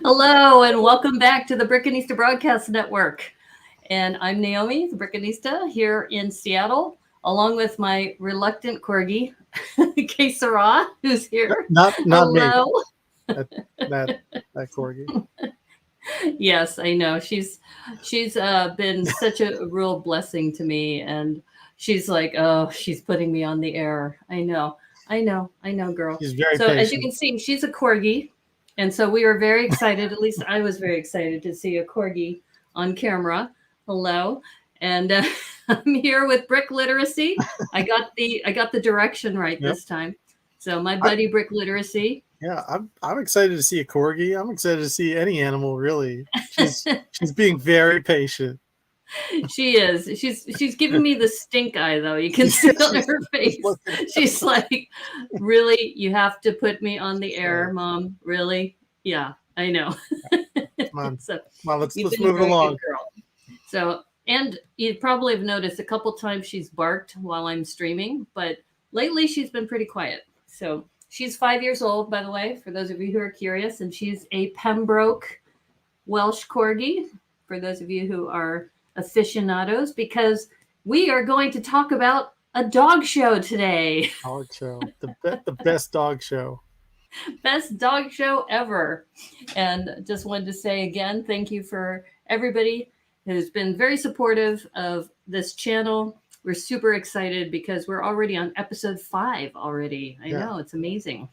Hello, and welcome back to the Brickminster Broadcast Network. And I'm Naomi, the Brickminster, here in Seattle, along with my reluctant corgi, Que Sera, who's here. Not me. Hello. That corgi. Yes, I know. She's been such a real blessing to me, and she's like, oh, she's putting me on the air. I know, girl. She's very So as you patient. can see, she's a corgi. And so we were very excited, at least I was very excited to see a corgi on camera. Hello. And I'm here with Brick Literacy. I got the direction right Yep. this time. So my buddy Brick Literacy. Yeah, I'm excited to see a corgi. I'm excited to see any animal, really. She's being very patient. She is. She's giving me the stink eye though. You can see on her face. She's like, really? You have to put me on the air, Mom? Really? Yeah, I know. Come on. So Come on, let's you've been move a it very along. good girl. So, and you probably have noticed a couple times she's barked while I'm streaming, but lately she's been pretty quiet. So she's 5 years old, by the way, for those of you who are curious, and she's a Pembroke Welsh Corgi, for those of you who are aficionados, because we are going to talk about a dog show today. Dog show. The best dog show. Best dog show ever. And just wanted to say again, thank you for everybody who's been very supportive of this channel. We're super excited because we're already on episode 5 already. I know, it's amazing.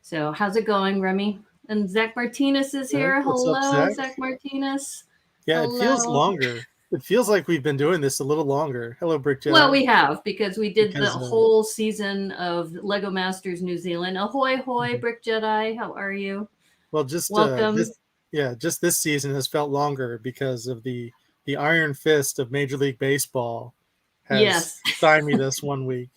So how's it going, Remy? And Zach Martinez is here. What's up, Hello, Zach? Zach Martinez. Yeah, Hello. It feels longer. It feels like we've been doing this a little longer. Hello, Brick Jedi. Well, we have, because we did the whole season of LEGOMasters New Zealand. Ahoy, hoy, Brick Jedi. How are you? Well, just welcome. Just this season has felt longer because of the iron fist of Major League Baseball has stymied us 1 week.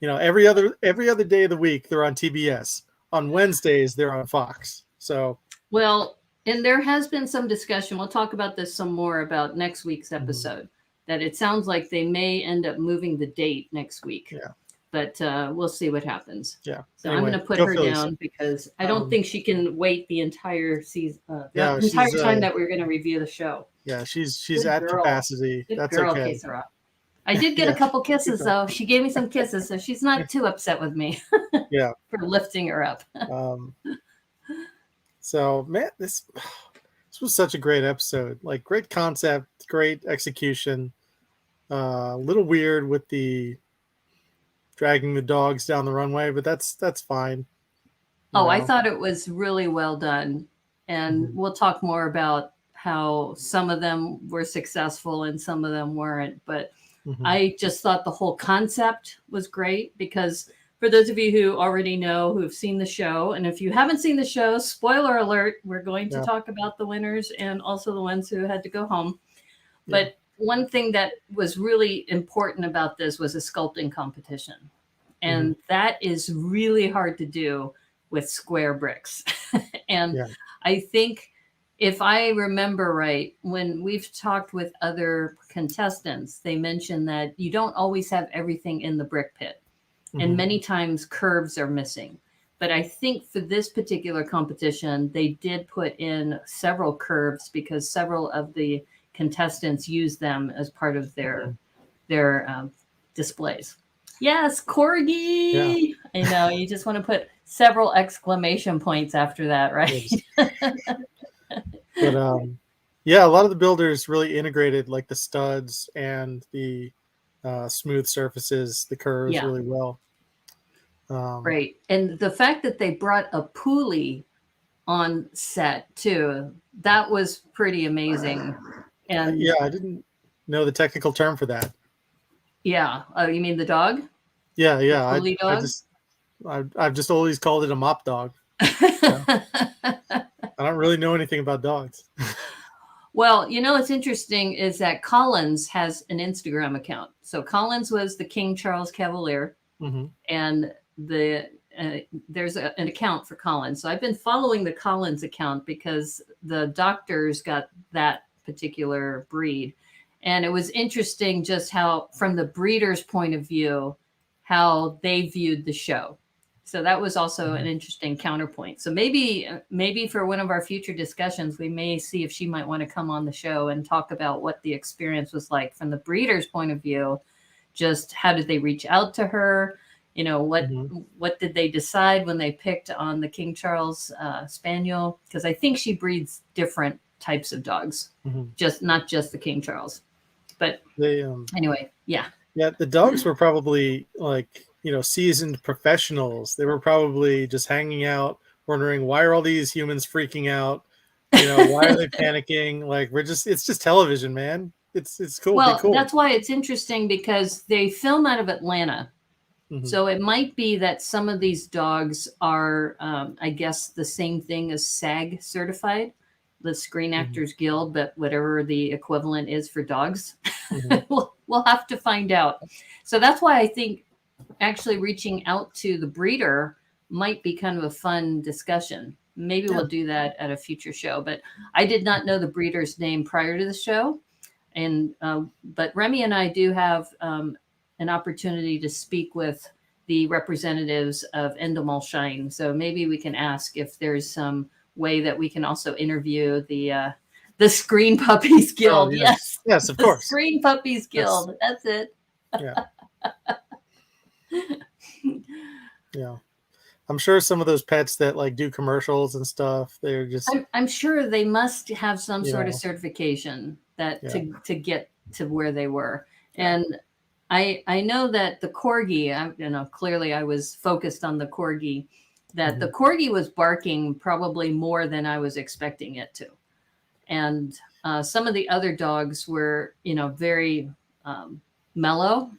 You know, every other day of the week they're on TBS. On Wednesdays they're on Fox. So well, and there has been some discussion. We'll talk about this some more about next week's episode. That it sounds like they may end up moving the date next week. Yeah. But we'll see what happens. Yeah. So anyway, I'm going to put her down because I don't think she can wait the entire season, the entire time that we're going to review the show. Yeah, she's at capacity. Good That's girl, okay. Que Sera. I did get a couple kisses though. She gave me some kisses, so she's not too upset with me. Yeah. For lifting her up. So man, this was such a great episode. Like great concept, great execution. A little weird with the dragging the dogs down the runway, but that's fine. I thought it was really well done. And we'll talk more about how some of them were successful and some of them weren't. But I just thought the whole concept was great because for those of you who already know, who've seen the show, and if you haven't seen the show, spoiler alert, we're going to talk about the winners and also the ones who had to go home. But one thing that was really important about this was a sculpting competition. And that is really hard to do with square bricks. And I think if I remember right, when we've talked with other contestants, they mentioned that you don't always have everything in the brick pit. And many times curves are missing. But I think for this particular competition, they did put in several curves because several of the contestants use them as part of their displays. Yes, corgi. I know, you just want to put several exclamation points after that, right? But a lot of the builders really integrated like the studs and the smooth surfaces, the curves really well. Right. And the fact that they brought a pulley on set too, that was pretty amazing. And I didn't know the technical term for that. Yeah. Oh, you mean the dog? Yeah. Pulley dog? I've just always called it a mop dog. I don't really know anything about dogs. Well, you know what's interesting is that Collins has an Instagram account. So Collins was the King Charles Cavalier, and there's an account for Collins. So I've been following the Collins account because the doctors got that particular breed. And it was interesting just how, from the breeder's point of view, how they viewed the show. So that was also an interesting counterpoint. So maybe for one of our future discussions, we may see if she might want to come on the show and talk about what the experience was like from the breeder's point of view. Just how did they reach out to her? You know, what did they decide when they picked on the King Charles Spaniel? Because I think she breeds different types of dogs, not just the King Charles. But anyway, yeah. Yeah, the dogs were probably like, seasoned professionals. They were probably just hanging out, wondering, why are all these humans freaking out? Why are they panicking? Like, it's just television, man. It's cool. Well, cool. That's why it's interesting, because they film out of Atlanta. So it might be that some of these dogs are, I guess, the same thing as SAG certified, the Screen Actors Guild, but whatever the equivalent is for dogs. We'll have to find out. So that's why I think actually reaching out to the breeder might be kind of a fun discussion. Maybe we'll do that at a future show. But I did not know the breeder's name prior to the show. And but Remy and I do have an opportunity to speak with the representatives of Endemolshine. So maybe we can ask if there's some way that we can also interview the Screen Puppies Guild. Oh, yes, of course. Screen Puppies Guild. That's it. Yeah. Yeah. I'm sure some of those pets that like do commercials and stuff, they're just. I'm sure they must have some sort of certification to get to where they were. And I know that the Corgi, clearly I was focused on the Corgi, that the Corgi was barking probably more than I was expecting it to. And some of the other dogs were, very mellow.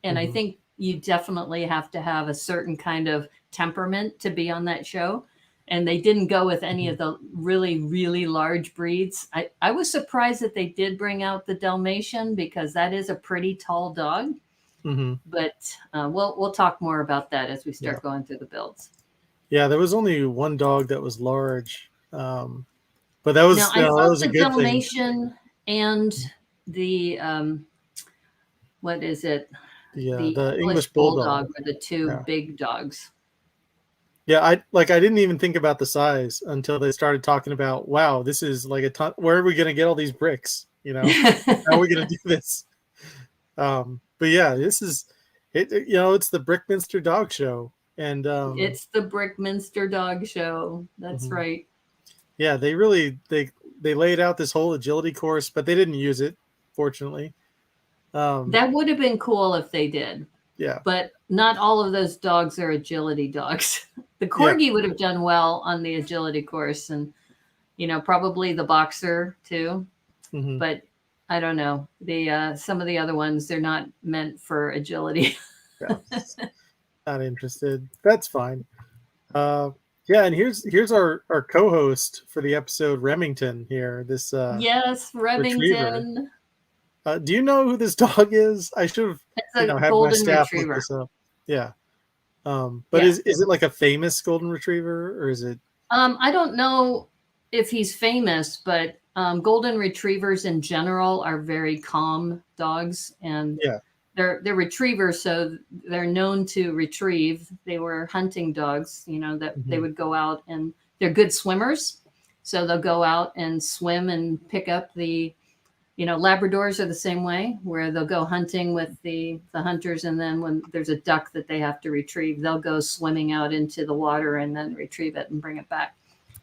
And I think you definitely have to have a certain kind of temperament to be on that show. And they didn't go with any of the really, really large breeds. I was surprised that they did bring out the Dalmatian, because that is a pretty tall dog. But we'll talk more about that as we start going through the builds. Yeah, there was only one dog that was large. But that was, I thought that was the a good Dalmatian thing. And the, what is it? The English Bulldog were the two big dogs. Yeah, I didn't even think about the size until they started talking about, wow, this is like a ton. Where are we going to get all these bricks? How are we going to do this? But yeah, this is it. It's the Brickminster Dog Show, and it's the Brickminster Dog Show. That's right. Yeah, they really they laid out this whole agility course, but they didn't use it, fortunately. That would have been cool if they did. Yeah. But not all of those dogs are agility dogs. The Corgi would have done well on the agility course, and, probably the Boxer too. But I don't know. Some of the other ones, they're not meant for agility. Not interested. That's fine. Yeah, and here's our co-host for the episode, Remington here. This yes, Remington. Do you know who this dog is? I should have had my staff look this up. Yeah. But is it like a famous golden retriever, or is it? I don't know if he's famous, but golden retrievers in general are very calm dogs, and they're retrievers, so they're known to retrieve. They were hunting dogs, that they would go out, and they're good swimmers, so they'll go out and swim and pick up the. Labradors are the same way, where they'll go hunting with the hunters, and then when there's a duck that they have to retrieve, they'll go swimming out into the water and then retrieve it and bring it back.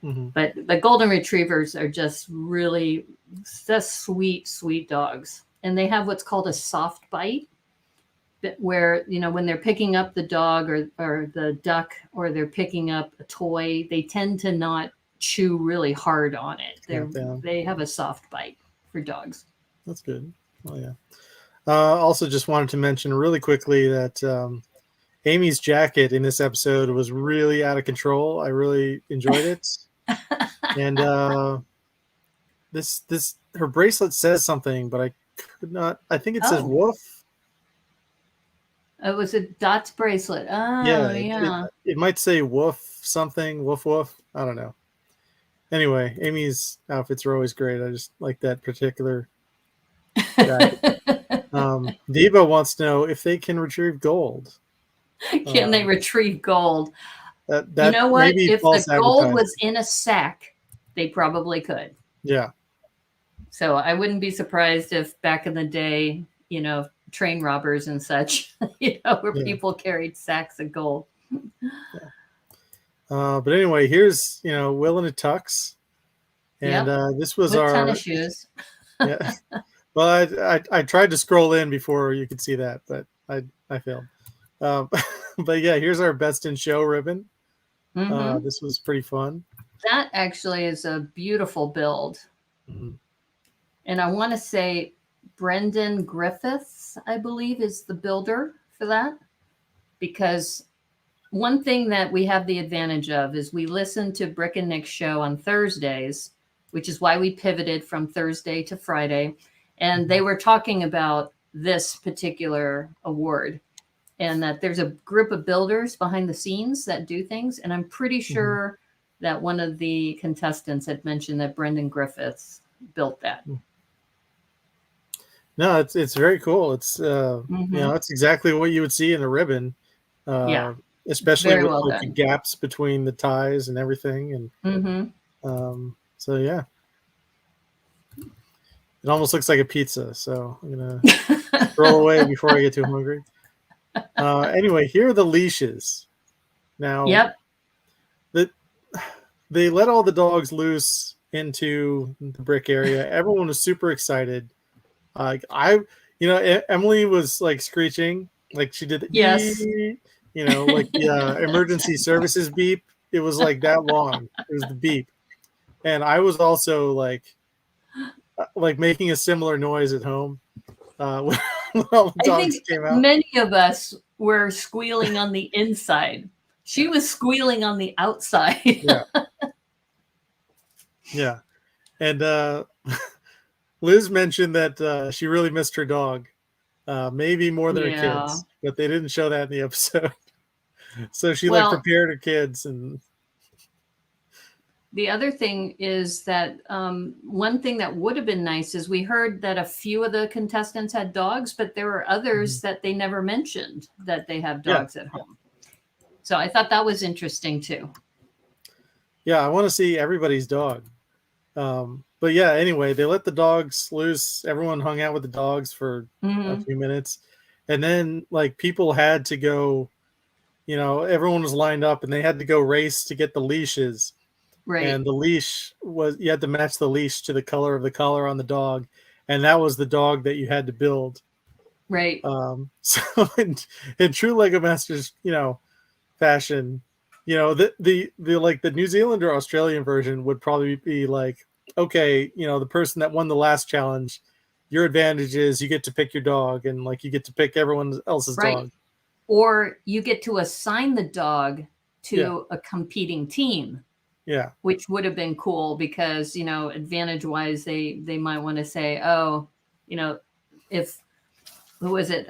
But golden retrievers are just really sweet, sweet dogs. And they have what's called a soft bite, where, when they're picking up the dog or the duck, or they're picking up a toy, they tend to not chew really hard on it. They have a soft bite. For dogs. That's good. Oh yeah. Also just wanted to mention really quickly that Amy's jacket in this episode was really out of control. I really enjoyed it. And this her bracelet says something, but I could not. I think it says woof. It was a Dot's bracelet. Oh yeah. It might say woof something. Woof woof. I don't know. Anyway, Amy's outfits are always great. I just like that particular jacket. Diva wants to know if they can retrieve gold. Can they retrieve gold? That you know what? If the gold was advertising. in a sack, they probably could. Yeah. So I wouldn't be surprised if back in the day, train robbers and such, where people carried sacks of gold. Yeah. But anyway, here's, Will in a tux. And this was with our tennis shoes. Yeah. Well, I tried to scroll in before you could see that, but I failed. But yeah, here's our best in show ribbon. Mm-hmm. This was pretty fun. That actually is a beautiful build. Mm-hmm. And I want to say Brendan Griffiths, I believe, is the builder for that. Because one thing that we have the advantage of is we listen to Brick and Nick's show on Thursdays, which is why we pivoted from Thursday to Friday. And they were talking about this particular award and that there's a group of builders behind the scenes that do things. And I'm pretty sure that one of the contestants had mentioned that Brendan Griffiths built that. No, it's very cool. It's it's exactly what you would see in a ribbon. Especially very with well the gaps between the ties and everything. And so yeah. It almost looks like a pizza, so I'm gonna throw away before I get too hungry. Anyway, here are the leashes. Now, they let all the dogs loose into the brick area. Everyone was super excited. Emily was like screeching, like she did. Yes. Like the emergency services beep. It was like that long. It was the beep, and I was also like making a similar noise at home when all the dogs came out. Many of us were squealing on the inside. She was squealing on the outside. Yeah. And Liz mentioned that she really missed her dog, maybe more than her kids, but they didn't show that in the episode. So she prepared her kids. And the other thing is that one thing that would have been nice is we heard that a few of the contestants had dogs, but there were others that they never mentioned that they have dogs at home. So I thought that was interesting too. Yeah, I want to see everybody's dog. But yeah, anyway, they let the dogs loose. Everyone hung out with the dogs for a few minutes. And then people had to go, everyone was lined up and they had to go race to get the leashes. Right. And the leash you had to match the leash to the color of the collar on the dog. And that was the dog that you had to build. Right. So in true LEGOMasters, fashion, the New Zealand or Australian version would probably be like, okay, the person that won the last challenge, your advantage is you get to pick your dog and you get to pick everyone else's dog. Or you get to assign the dog to a competing team. Yeah. Which would have been cool because, advantage wise, they might want to say, oh, if, who was it?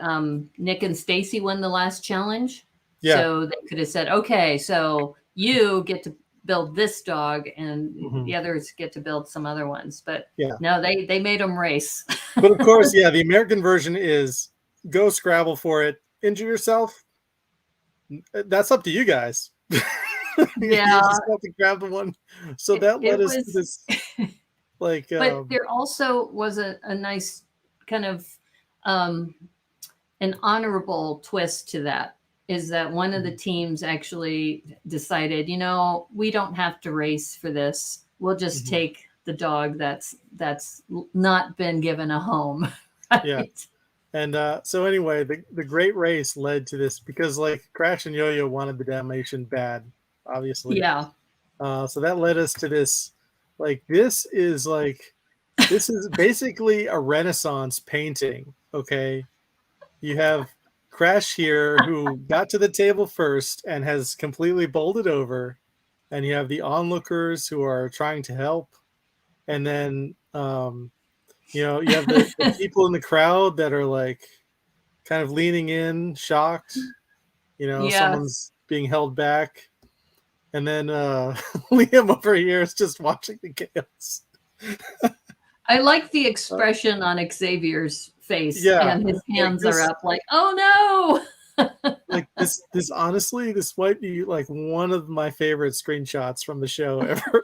Nick and Stacy won the last challenge. Yeah. So they could have said, okay, so you get to build this dog and the others get to build some other ones. But no, they made them race. But of course, the American version is go scrabble for it, injure yourself. That's up to you guys. You just have to grab the one. So that led us to this but there also was a nice kind of an honorable twist to that. Is that one of the teams actually decided, we don't have to race for this. We'll just take the dog that's not been given a home. Right? Yeah. And so anyway, the great race led to this because Crash and Yo-Yo wanted the Dalmatian bad, obviously. Yeah. So that led us to this. This is basically a Renaissance painting. Okay. You have Crash here who got to the table first and has completely bowled it over. And you have the onlookers who are trying to help. And then, you have the people in the crowd that are kind of leaning in, shocked. Someone's being held back. And then Liam over here is just watching the chaos. I like the expression on Xavier's face and his hands are up oh no. Like this honestly, this might be like one of my favorite screenshots from the show ever.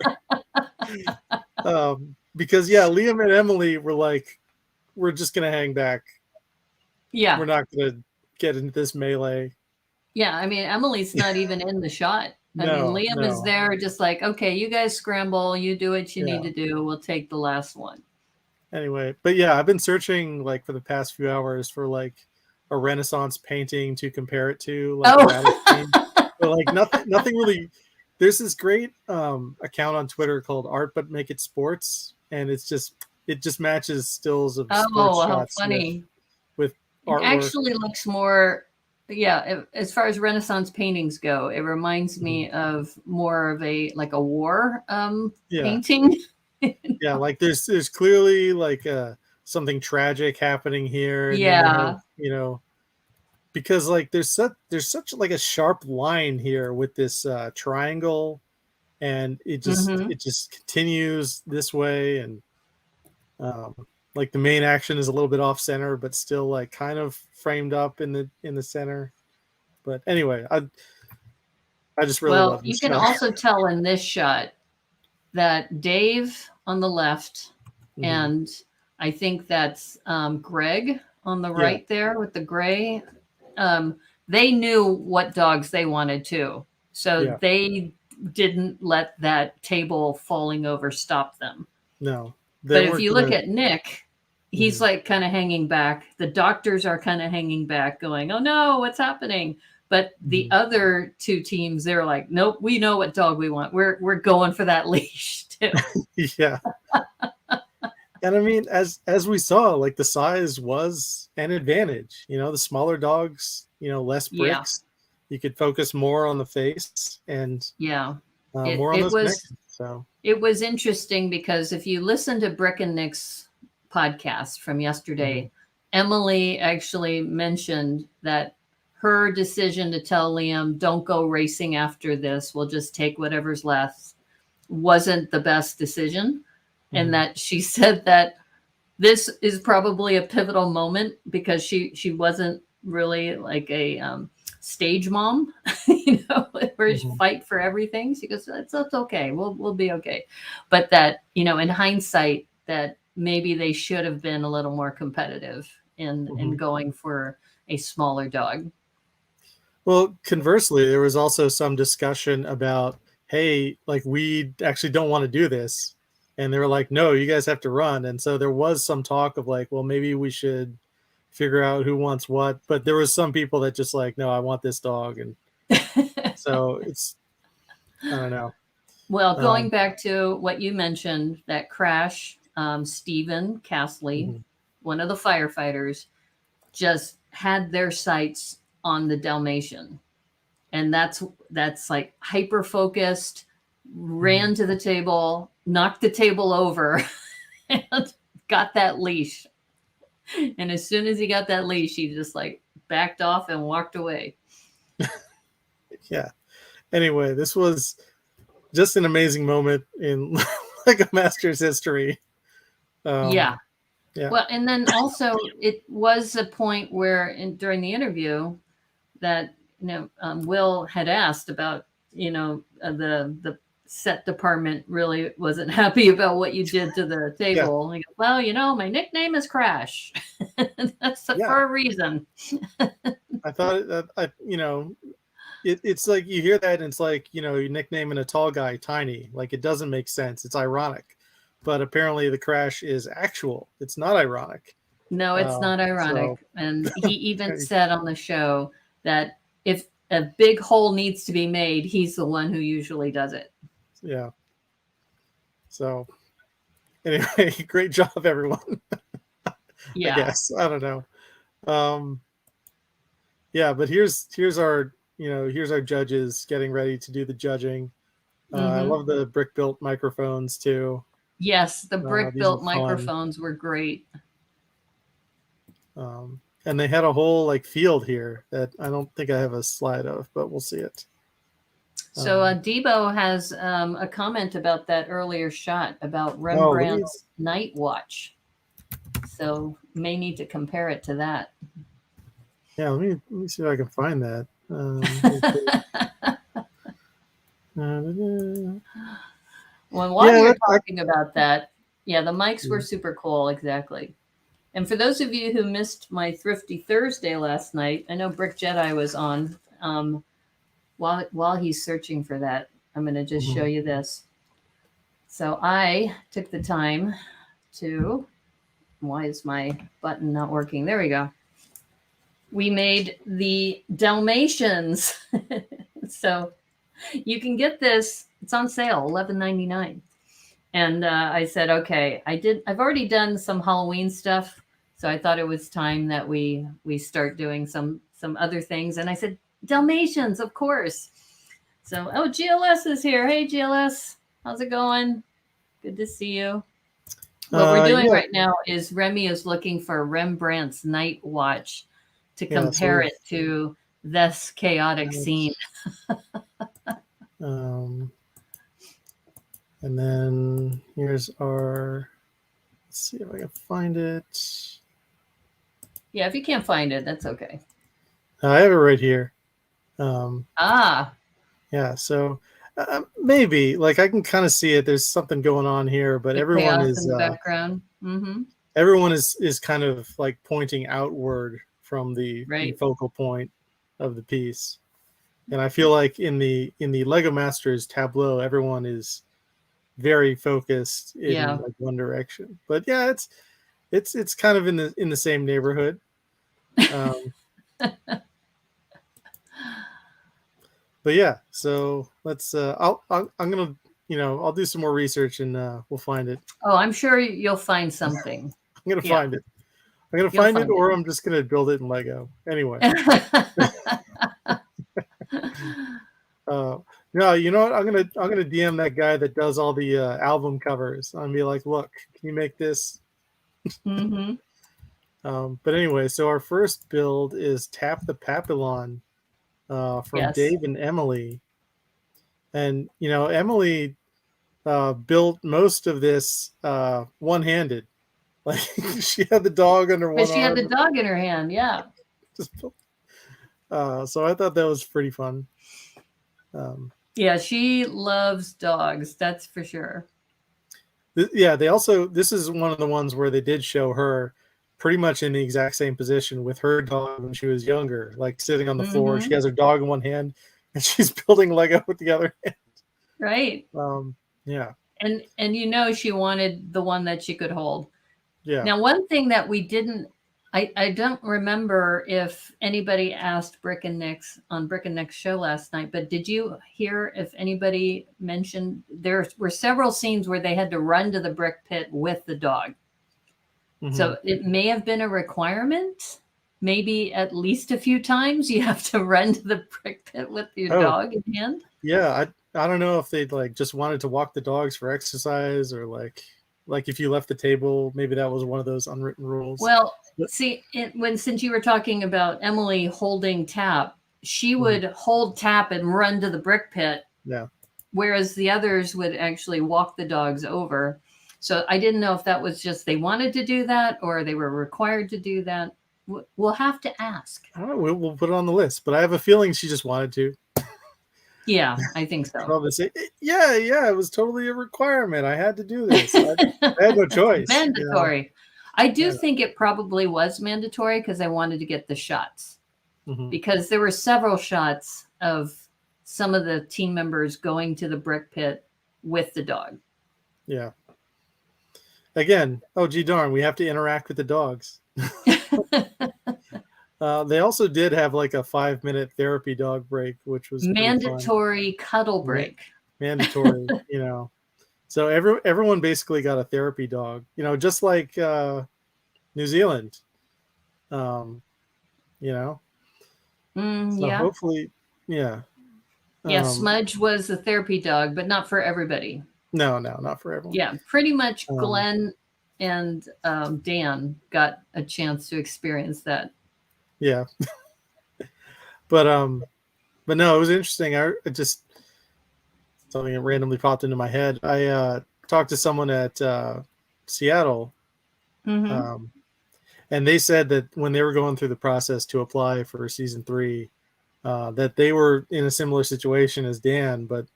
Because yeah, Liam and Emily were like, we're just gonna hang back. Yeah. We're not gonna get into this melee. Yeah, I mean, Emily's not even in the shot. I mean, No, Liam is no. there just like, okay, you guys scramble, you do what you need to do. We'll take the last one. Anyway, but yeah, I've been searching like for the past few hours for like a Renaissance painting to compare it to, like a battle scene. But like nothing really. There's this great account on Twitter called Art But Make It Sports, and it just matches stills of sports Oh, how shots funny. with It artwork. actually looks more, yeah, as far as Renaissance paintings go, it reminds me of more of a like a war painting. Yeah, like there's clearly like something tragic happening here, and then they have, you know, because like there's such like a sharp line here with this triangle, and it just continues this way, and like the main action is a little bit off center, but still like kind of framed up in the center. But anyway, I just really love this you can shot. also tell in this shot that Dave on the left, and I think that's Greg on the right there with the gray. They knew what dogs they wanted too. So they didn't let that table falling over stop them. No. But if you look at Nick, he's like kind of hanging back. The doctors are kind of hanging back going, oh no, what's happening? But the other two teams, they're like, nope, we know what dog we want. We're going for that leash too. Yeah. And I mean, as we saw, like the size was an advantage. You know, the smaller dogs, you know, less bricks. You could focus more on the face and more on those connections. So it was interesting because if you listen to Brick and Nick's podcast from yesterday, Emily actually mentioned that her decision to tell Liam, don't go racing after this, we'll just take whatever's left, wasn't the best decision. And that she said that this is probably a pivotal moment because she wasn't really like a stage mom, you know, where she fight for everything. She goes, it's okay. We'll be okay. But that, you know, in hindsight, that maybe they should have been a little more competitive in going for a smaller dog. Well, conversely, there was also some discussion about, hey, like we actually don't want to do this. And they were like, no, you guys have to run. And so there was some talk of like, well, maybe we should figure out who wants what. But there was some people that just like, no, I want this dog. And so it's, I don't know. Well, going back to what you mentioned, that crash, Stephen Castley, one of the firefighters, just had their sights on the Dalmatian. And that's like hyper focused, ran to the table, knocked the table over, and got that leash. And as soon as he got that leash, he just like backed off and walked away. Yeah. Anyway, this was just an amazing moment in LEGOMasters history. Yeah. Well, and then also it was a point where during the interview that, you know, Will had asked about, you know, the set department really wasn't happy about what you did to the table. He goes, well, you know, my nickname is Crash. That's for a reason. I thought that, you know, it's like you hear that and it's like, you know, you're nicknaming a tall guy Tiny. Like it doesn't make sense. It's ironic. But apparently the crash is actual. It's not ironic. No, it's not ironic. So. And he even said on the show that if a big hole needs to be made, he's the one who usually does it. Yeah. So anyway, great job, everyone. I guess. I don't know. Yeah, but here's our, you know, here's our judges getting ready to do the judging. I love the brick built microphones too. Yes, the brick built microphones were great. And they had a whole like field here that I don't think I have a slide of, but we'll see it. So Debo has a comment about that earlier shot about Rembrandt's Night Watch. So may need to compare it to that. Yeah, let me see if I can find that. Well, while Yeah, you're talking about that, yeah, the mics were super cool. Exactly. And for those of you who missed my Thrifty Thursday last night, I know Brick Jedi was on. While he's searching for that, I'm going to just show you this. So I took the time to, why is my button not working? There we go. We made the Dalmatians. So you can get this. It's on sale, $11.99. And I said, okay, I've already done some Halloween stuff. So I thought it was time that we start doing some other things. And I said, Dalmatians, of course. So, oh, GLS is here. Hey, GLS, how's it going? Good to see you. What we're doing right now is Remy is looking for Rembrandt's Night Watch to compare it to this chaotic scene. And then here's our, let's see if I can find it. Yeah, if you can't find it, that's okay. I have it right here. Yeah, so maybe like I can kind of see it. There's something going on here, but everyone is in the background. Everyone is kind of like pointing outward from the focal point of the piece. And I feel like in the LEGOMasters tableau, everyone is very focused in like one direction. But yeah, it's kind of in the same neighborhood. But yeah, so let's I'm gonna, I'll do some more research and we'll find it. Oh, I'm sure you'll find something. I'm gonna find it. I'm gonna find it, or I'm just gonna build it in Lego. Anyway. No, you know what? I'm gonna DM that guy that does all the album covers. I'm gonna be like, look, can you make this? But anyway, so our first build is Tap the Papillon from Dave and Emily. And Emily built most of this one-handed. Like she had the dog under one arm. She had the dog in her hand, yeah. So I thought that was pretty fun. Yeah, she loves dogs, that's for sure. Yeah, this is one of the ones where they did show her pretty much in the exact same position with her dog when she was younger, like sitting on the floor. She has her dog in one hand and she's building Lego with the other hand. Right. Yeah. And she wanted the one that she could hold. Yeah. Now, one thing that we didn't, I don't remember if anybody asked Brick and Nick's on Brick and Nick's show last night, but did you hear if anybody mentioned there were several scenes where they had to run to the brick pit with the dog? So it may have been a requirement. Maybe at least a few times you have to run to the brick pit with your dog in hand. Yeah, I don't know if they'd like just wanted to walk the dogs for exercise, or like if you left the table, maybe that was one of those unwritten rules. Well, see, since you were talking about Emily holding Tap, she would hold Tap and run to the brick pit. Yeah. Whereas the others would actually walk the dogs over. So I didn't know if that was just they wanted to do that or they were required to do that. We'll have to ask. All right, we'll put it on the list, but I have a feeling she just wanted to. Yeah, I think so. Probably say, yeah, it was totally a requirement. I had to do this. I had no choice. Mandatory. I do think it probably was mandatory because I wanted to get the shots. Because there were several shots of some of the team members going to the brick pit with the dog. Yeah. Again, oh, gee darn, we have to interact with the dogs. They also did have like a 5-minute therapy dog break, which was mandatory cuddle break. Mandatory, So everyone basically got a therapy dog, just like New Zealand. So hopefully, yeah. Yeah, Smudge was the therapy dog, but not for everybody. No, not for everyone. Yeah, pretty much Glenn and Dan got a chance to experience that. Yeah. but no, it was interesting. I just something that randomly popped into my head. I talked to someone at Seattle. And they said that when they were going through the process to apply for season 3, that they were in a similar situation as Dan, but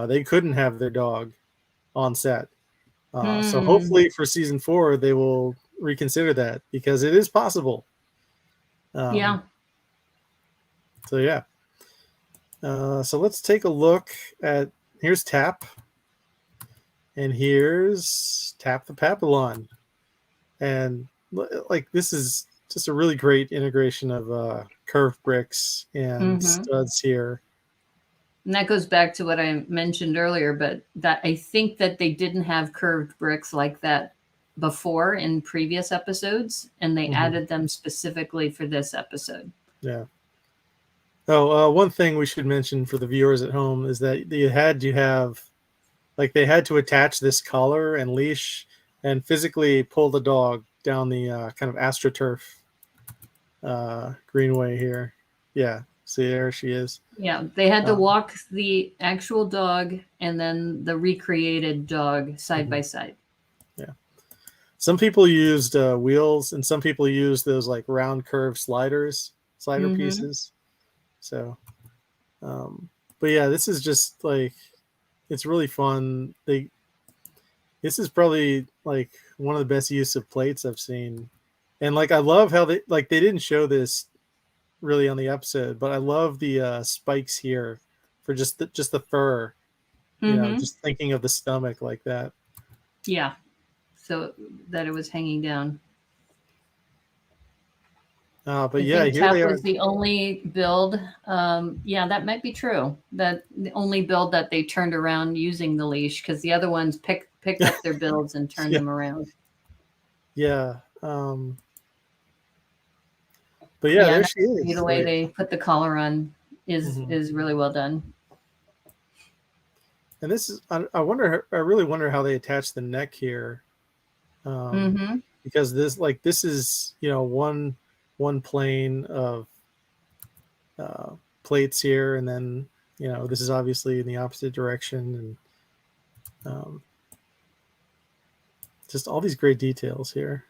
they couldn't have their dog on set. So hopefully for season 4, they will reconsider that, because it is possible. Yeah. So yeah. So let's take a look at, here's Tap, and here's Tap the Papillon. And like, this is just a really great integration of curved bricks and studs here. And that goes back to what I mentioned earlier, but that I think that they didn't have curved bricks like that before in previous episodes, and they added them specifically for this episode. Yeah. Oh, one thing we should mention for the viewers at home is that you had to have, like, they had to attach this collar and leash and physically pull the dog down the kind of AstroTurf greenway here. Yeah, see, there she is. Yeah, they had to walk the actual dog and then the recreated dog side by side. Yeah. Some people used wheels, and some people used those like round curved slider pieces. So, but yeah, this is just like, it's really fun. This is probably like one of the best use of plates I've seen. And like, I love how they didn't show this really on the episode, but I love the spikes here for just the fur, you know, just thinking of the stomach like that. Yeah. So that it was hanging down. But I yeah, think here Tap they are. was the only build. Yeah, that might be true. That the only build that they turned around using the leash, because the other ones picked up their builds and turned them around. Yeah. But yeah, there she is. The way they put the collar on is really well done. And this is, I really wonder how they attach the neck here. Because this is, you know, one plane of plates here, and then, you know, this is obviously in the opposite direction, and just all these great details here.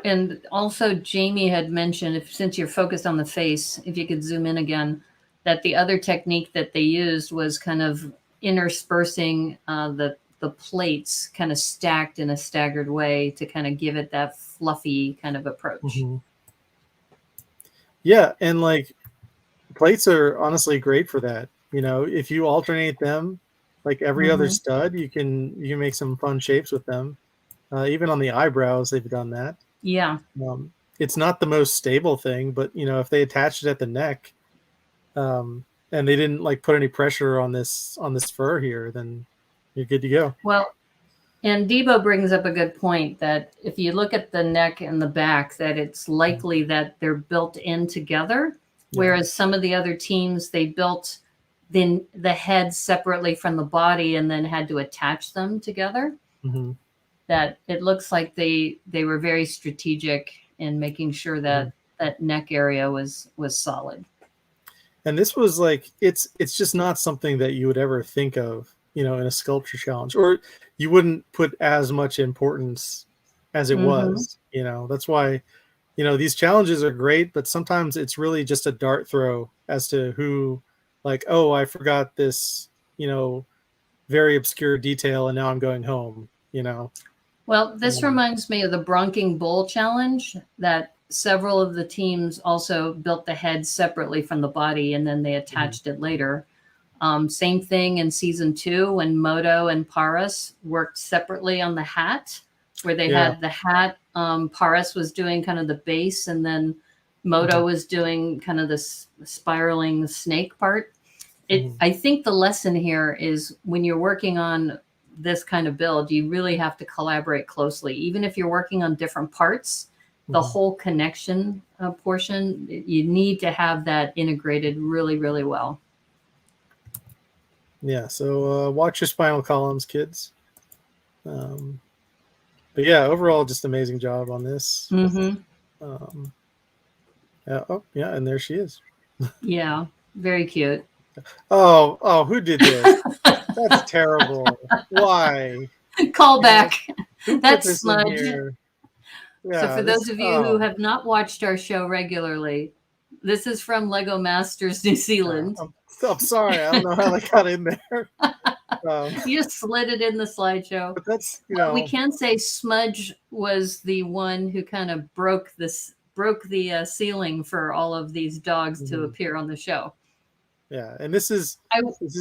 And also, Jamie had mentioned, since you're focused on the face, if you could zoom in again, that the other technique that they used was kind of interspersing the plates kind of stacked in a staggered way to kind of give it that fluffy kind of approach. Yeah, and like, plates are honestly great for that. You know, if you alternate them, like every other stud, you can make some fun shapes with them. Even on the eyebrows, they've done that. Yeah. It's not the most stable thing, but you know, if they attached it at the neck, and they didn't like put any pressure on this fur here, then you're good to go. Well, and Debo brings up a good point that if you look at the neck and the back, that it's likely that they're built in together, whereas some of the other teams, they built the head separately from the body and then had to attach them together. That it looks like they were very strategic in making sure that that neck area was solid. And this was like, it's just not something that you would ever think of, you know, in a sculpture challenge, or you wouldn't put as much importance as it was. You know, that's why, you know, these challenges are great, but sometimes it's really just a dart throw as to who, like, oh, I forgot this, you know, very obscure detail, and now I'm going home, you know. Well, this reminds me of the Bronking Bull challenge, that several of the teams also built the head separately from the body, and then they attached it later. Same thing in season 2 when Moto and Paras worked separately on the hat, where they had the hat. Paras was doing kind of the base, and then Moto was doing kind of the spiraling snake part. I think the lesson here is when you're working on this kind of build, you really have to collaborate closely. Even if you're working on different parts, the whole connection portion, you need to have that integrated really, really well. Yeah, so watch your spinal columns, kids. But yeah, overall, just amazing job on this. Yeah, and there she is. Yeah, very cute. Oh, who did this? That's terrible. Why? Call back. That's Smudge. So for those of you who have not watched our show regularly, this is from LEGOMasters New Zealand. I'm sorry, I don't know how they got in there. You just slid it in the slideshow. But that's, we can say Smudge was the one who kind of broke the ceiling for all of these dogs to appear on the show. Yeah, and this is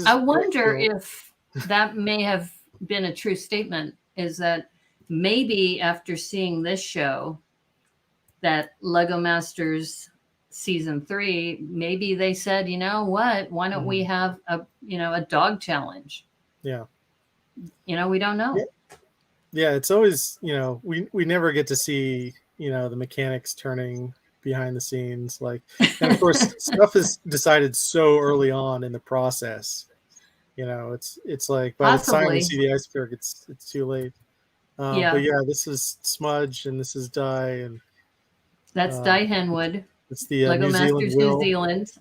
I wonder if that may have been a true statement, is that maybe after seeing this show, that LEGOMasters season 3, maybe they said, you know what, why don't we have a dog challenge? Yeah. We don't know. Yeah, it's always, we never get to see, the mechanics turning behind the scenes. And of course, stuff is decided so early on in the process. It's like by the time we see the iceberg, it's too late. But yeah, this is Smudge and this is Di, and that's Di Henwood. It's the LEGOMasters New Zealand.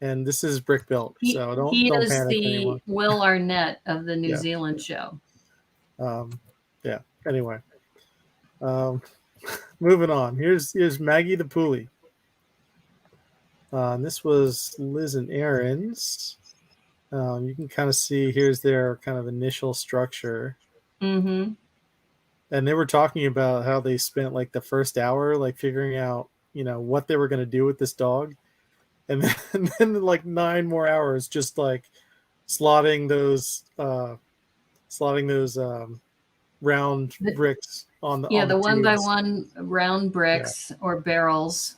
And this is Brick Built. So don't is panic the anyone. Will Arnett of the New Zealand show. Yeah. Anyway, moving on. Here's Maggie the Pulley. This was Liz and Aaron's. You can kind of see here's their kind of initial structure. Mm-hmm. And they were talking about how they spent like the first hour figuring out what they were going to do with this dog, and then like 9 more hours just slotting those round bricks on the the one by one round bricks or barrels,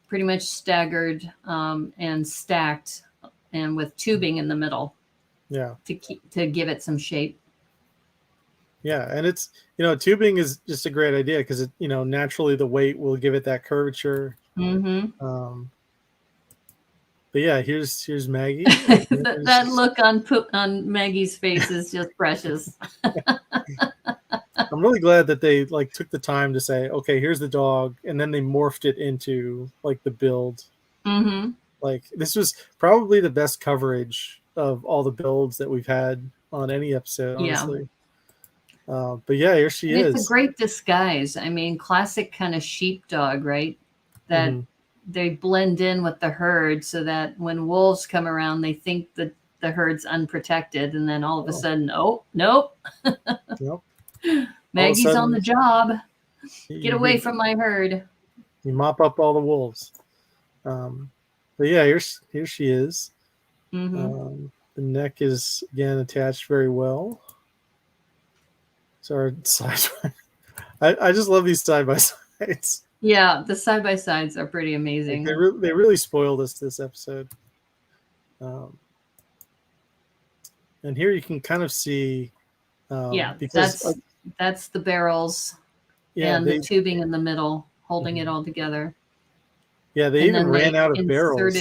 pretty much staggered and stacked, and with tubing in the middle. Yeah, to give it some shape. Yeah, and it's tubing is just a great idea because it naturally the weight will give it that curvature. Mm-hmm. But yeah, here's Maggie. that look on Maggie's face is just precious. I'm really glad that they took the time to say, okay, here's the dog, and then they morphed it into the build. Mm-hmm. This was probably the best coverage of all the builds that we've had on any episode, honestly. But yeah, here she is. It's a great disguise. I mean, classic kind of sheepdog, right? That they blend in with the herd so that when wolves come around, they think that the herd's unprotected, and then all of a sudden, nope. Yep. Maggie's on the job. Get away from my herd. You mop up all the wolves. But yeah, here she is. Mm-hmm. The neck is again attached very well. So our side, I just love these side by sides. Yeah, the side by sides are pretty amazing. They really spoiled us this episode. And here you can kind of see. Because that's the barrels and the tubing in the middle holding it all together. Yeah, they even ran out of barrels.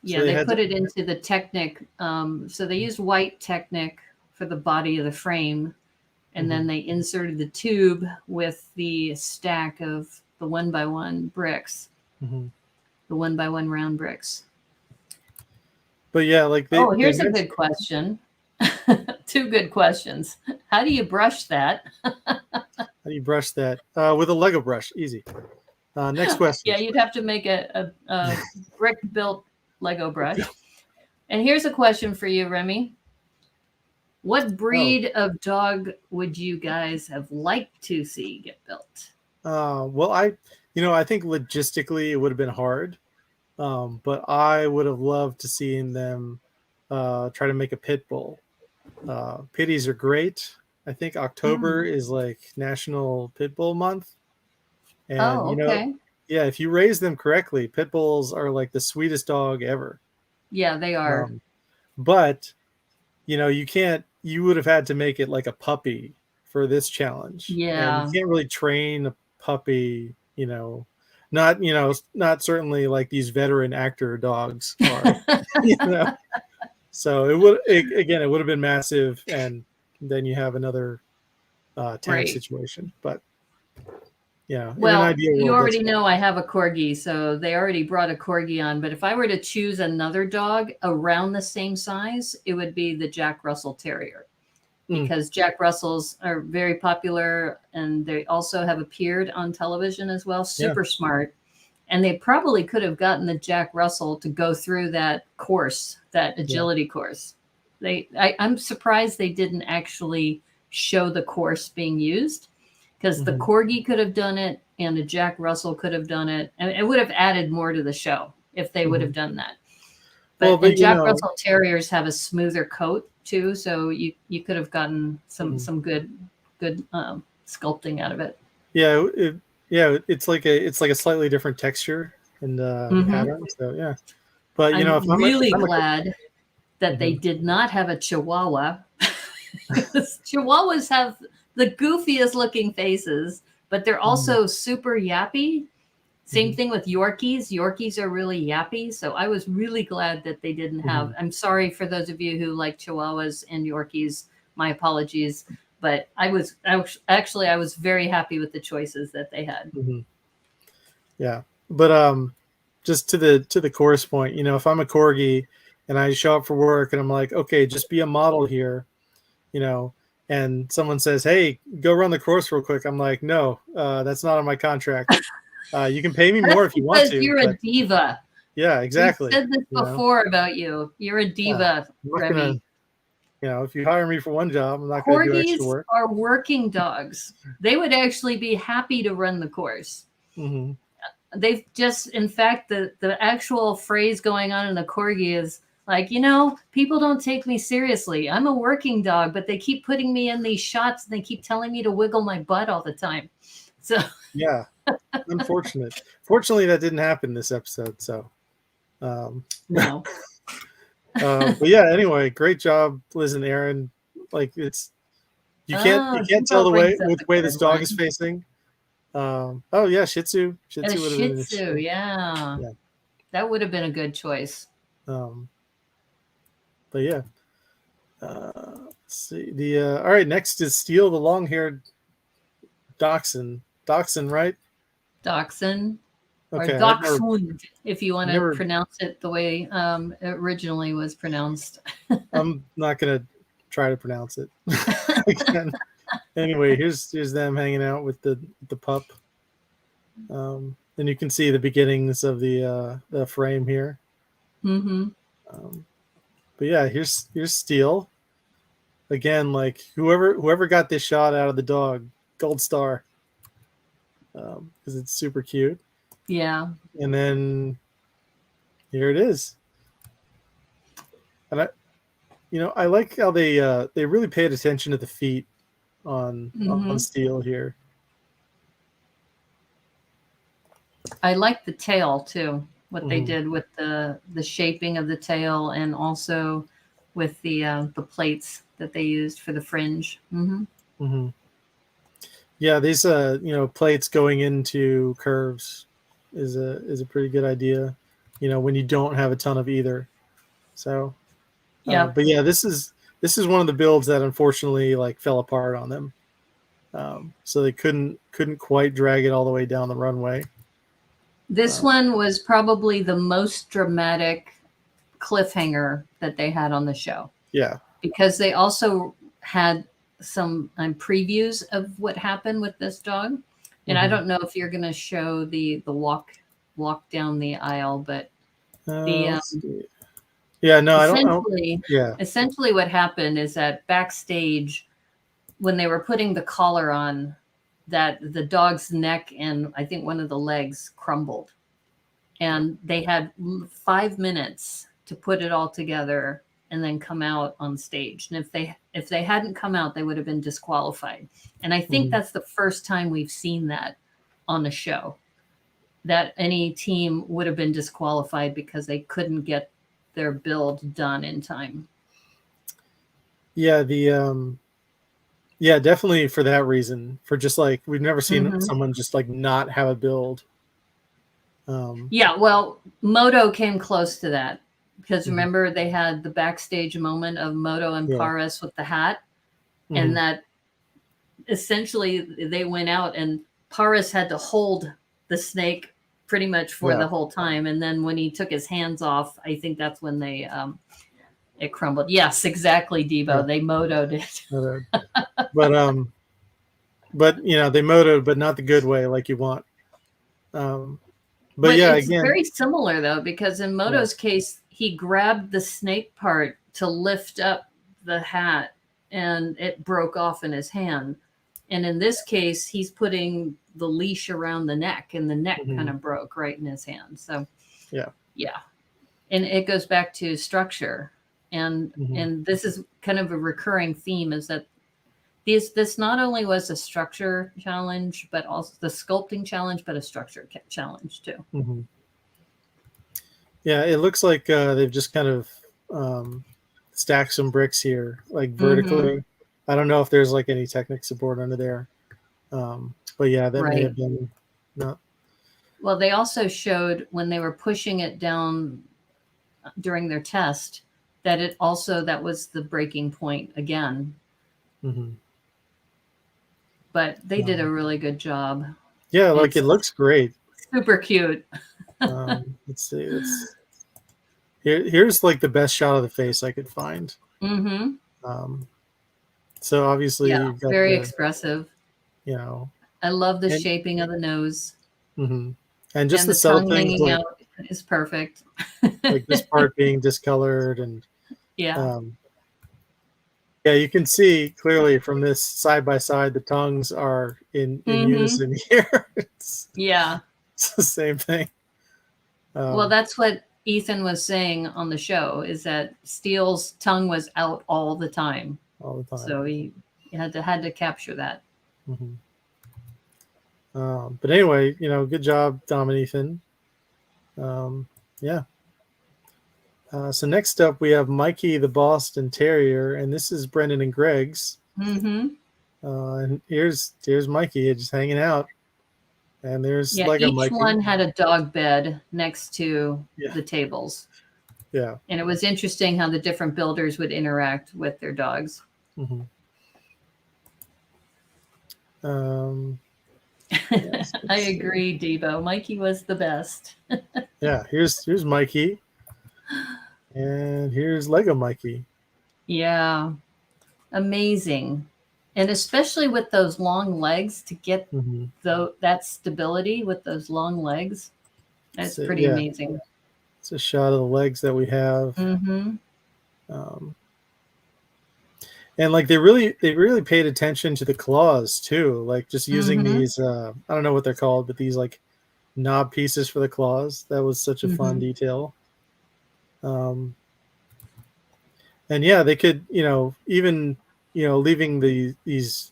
Yeah, they put it into the Technic. So they used white Technic for the body of the frame, and then they inserted the tube with the stack of the 1x1 bricks, the 1x1 round bricks. But yeah, here's a good question. 2 good questions. How do you brush that? How do you brush that? With a Lego brush, easy. Next question. Yeah, you'd have to make a brick built Lego brush. And here's a question for you, Remy. What breed of dog would you guys have liked to see get built? Well, I think logistically it would have been hard, but I would have loved to see them try to make a pit bull. Pitties are great. I think October is National Pit Bull Month, and if you raise them correctly, pit bulls are the sweetest dog ever. Yeah, they are. But you would have had to make it like a puppy for this challenge. Yeah. And you can't really train a puppy, not certainly these veteran actor dogs are, So it would have been massive, and then you have another tank situation. But well, you already know I have a corgi, so they already brought a corgi on. But if I were to choose another dog around the same size, it would be the Jack Russell Terrier. because Jack Russells are very popular, and they also have appeared on television as well. Super smart. And they probably could have gotten the Jack Russell to go through that course, that agility course. I'm surprised they didn't actually show the course being used, because the Corgi could have done it and the Jack Russell could have done it. And it would have added more to the show if they would have done that. But Jack Russell Terriers have a smoother coat too, so you could have gotten some good sculpting out of it. It's like a slightly different texture and pattern. So yeah, but I'm really glad that they did not have a Chihuahua. Chihuahuas have the goofiest looking faces, but they're also super yappy. Same thing with Yorkies. Yorkies are really yappy. So I was really glad that they didn't have, I'm sorry for those of you who like Chihuahuas and Yorkies, my apologies. But I was very happy with the choices that they had. Yeah. But just to the course point, if I'm a Corgi and I show up for work and I'm like, okay, just be a model here, and someone says, hey, go run the course real quick. I'm like, no, that's not on my contract. You can pay me more if you want to. You're a diva. Yeah, exactly. We said this before about you. You're a diva, Remy. If you hire me for one job, I'm not going to do extra work. Corgis are working dogs. They would actually be happy to run the course. They've just, in fact, the actual phrase going on in the Corgi is like, people don't take me seriously. I'm a working dog, but they keep putting me in these shots and they keep telling me to wiggle my butt all the time. So yeah, unfortunate. Fortunately, that didn't happen this episode. So no. But yeah, anyway, great job, Liz and Aaron. Like you can't tell the way this dog is facing. Shih Tzu. Shih Tzu would have been yeah. That would have been a good choice. But yeah, let's see all right. Next is Steele, the long-haired Dachshund. Dachshund, right? Dachshund. Okay, or Dachshund, if you want to pronounce it the way it originally was pronounced. I'm not gonna try to pronounce it again. Anyway, here's them hanging out with the pup, and you can see the beginnings of the frame here. But yeah, here's Steele again. Like whoever got this shot out of the dog, gold star, because it's super cute. Yeah. And then here it is. And I like how they really paid attention to the feet on Steele here. I like the tail too. What they did with the shaping of the tail, and also with the plates that they used for the fringe. Yeah, these plates going into curves is a pretty good idea, when you don't have a ton of either. So but yeah, this is one of the builds that unfortunately fell apart on them. So they couldn't quite drag it all the way down the runway. This one was probably the most dramatic cliffhanger that they had on the show. Yeah, because they also had some previews of what happened with this dog. And I don't know if you're going to show the walk down the aisle, but I don't. Yeah. Essentially, what happened is that backstage, when they were putting the collar on, that the dog's neck and I think one of the legs crumbled, and they had 5 minutes to put it all together and then come out on stage. And if they hadn't come out, they would have been disqualified. And I think that's the first time we've seen that on a show, that any team would have been disqualified because they couldn't get their build done in time. Yeah, definitely for that reason. For just we've never seen someone just not have a build. Well, Moto came close to that. Because remember, they had the backstage moment of Moto and Paris with the hat, and that essentially they went out and Paris had to hold the snake pretty much for the whole time. And then when he took his hands off, I think that's when they It crumbled. Yes, exactly, Debo. Yeah. They motoed it. But you know, they motoed, but not the good way like you want. But yeah, it's again, very similar though, because in Moto's case, he grabbed the snake part to lift up the hat and it broke off in his hand. And in this case, he's putting the leash around the neck and the neck kind of broke right in his hand. So yeah. And it goes back to structure. And and this is kind of a recurring theme, is that this not only was a structure challenge, but also the sculpting challenge, but a structure challenge too. Yeah, it looks like they've just kind of stacked some bricks here, like vertically. I don't know if there's like any Technic support under there. But yeah, that may have been not. Well, they also showed when they were pushing it down during their test that that was the breaking point again. But they did a really good job. Yeah, like it looks great. Super cute. Let's see. Here's like the best shot of the face I could find. So obviously, you've got very expressive. You know, I love the shaping of the nose. And just the subtle things hanging out is perfect. Like this part being discolored and yeah, you can see clearly from this side by side, the tongues are in unison here. It's the same thing. Well, that's what Ethan was saying on the show, is that Steele's tongue was out all the time. So he had to capture that. But anyway, you know, good job, Dom and Ethan. Yeah. So next up, we have Mikey the Boston Terrier, and this is Brendan and Greg's. And here's Mikey just hanging out, and there's Lego Mikey. Each one had a dog bed next to the tables. Yeah, and it was interesting how the different builders would interact with their dogs. I agree, Debo. Mikey was the best. Yeah, here's Mikey. And here's Lego Mikey. Yeah, amazing. And especially with those long legs, to get that stability with those long legs, that's pretty amazing. It's a shot of the legs that we have. And like they really paid attention to the claws too, like just using these I don't know what they're called, but these like knob pieces for the claws. That was such a fun detail. And yeah, they could, you know, even, you know, leaving these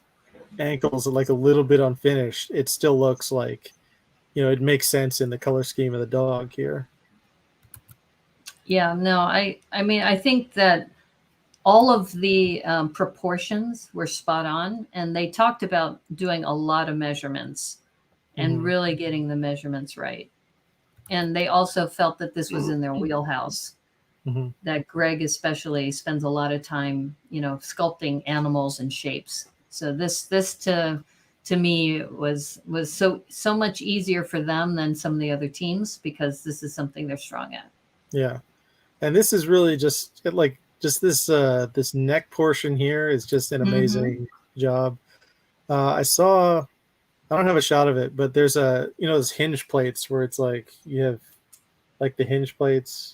ankles like a little bit unfinished, it still looks like, you know, it makes sense in the color scheme of the dog here. Yeah, no, I mean, I think that all of the proportions were spot on, and they talked about doing a lot of measurements and really getting the measurements right. And they also felt that this was in their wheelhouse. That Greg especially spends a lot of time, you know, sculpting animals and shapes. So this to me was so much easier for them than some of the other teams, because this is something they're strong at. Yeah, and this is really just this neck portion here is just an amazing job. I don't have a shot of it, but there's those hinge plates where it's like you have like the hinge plates.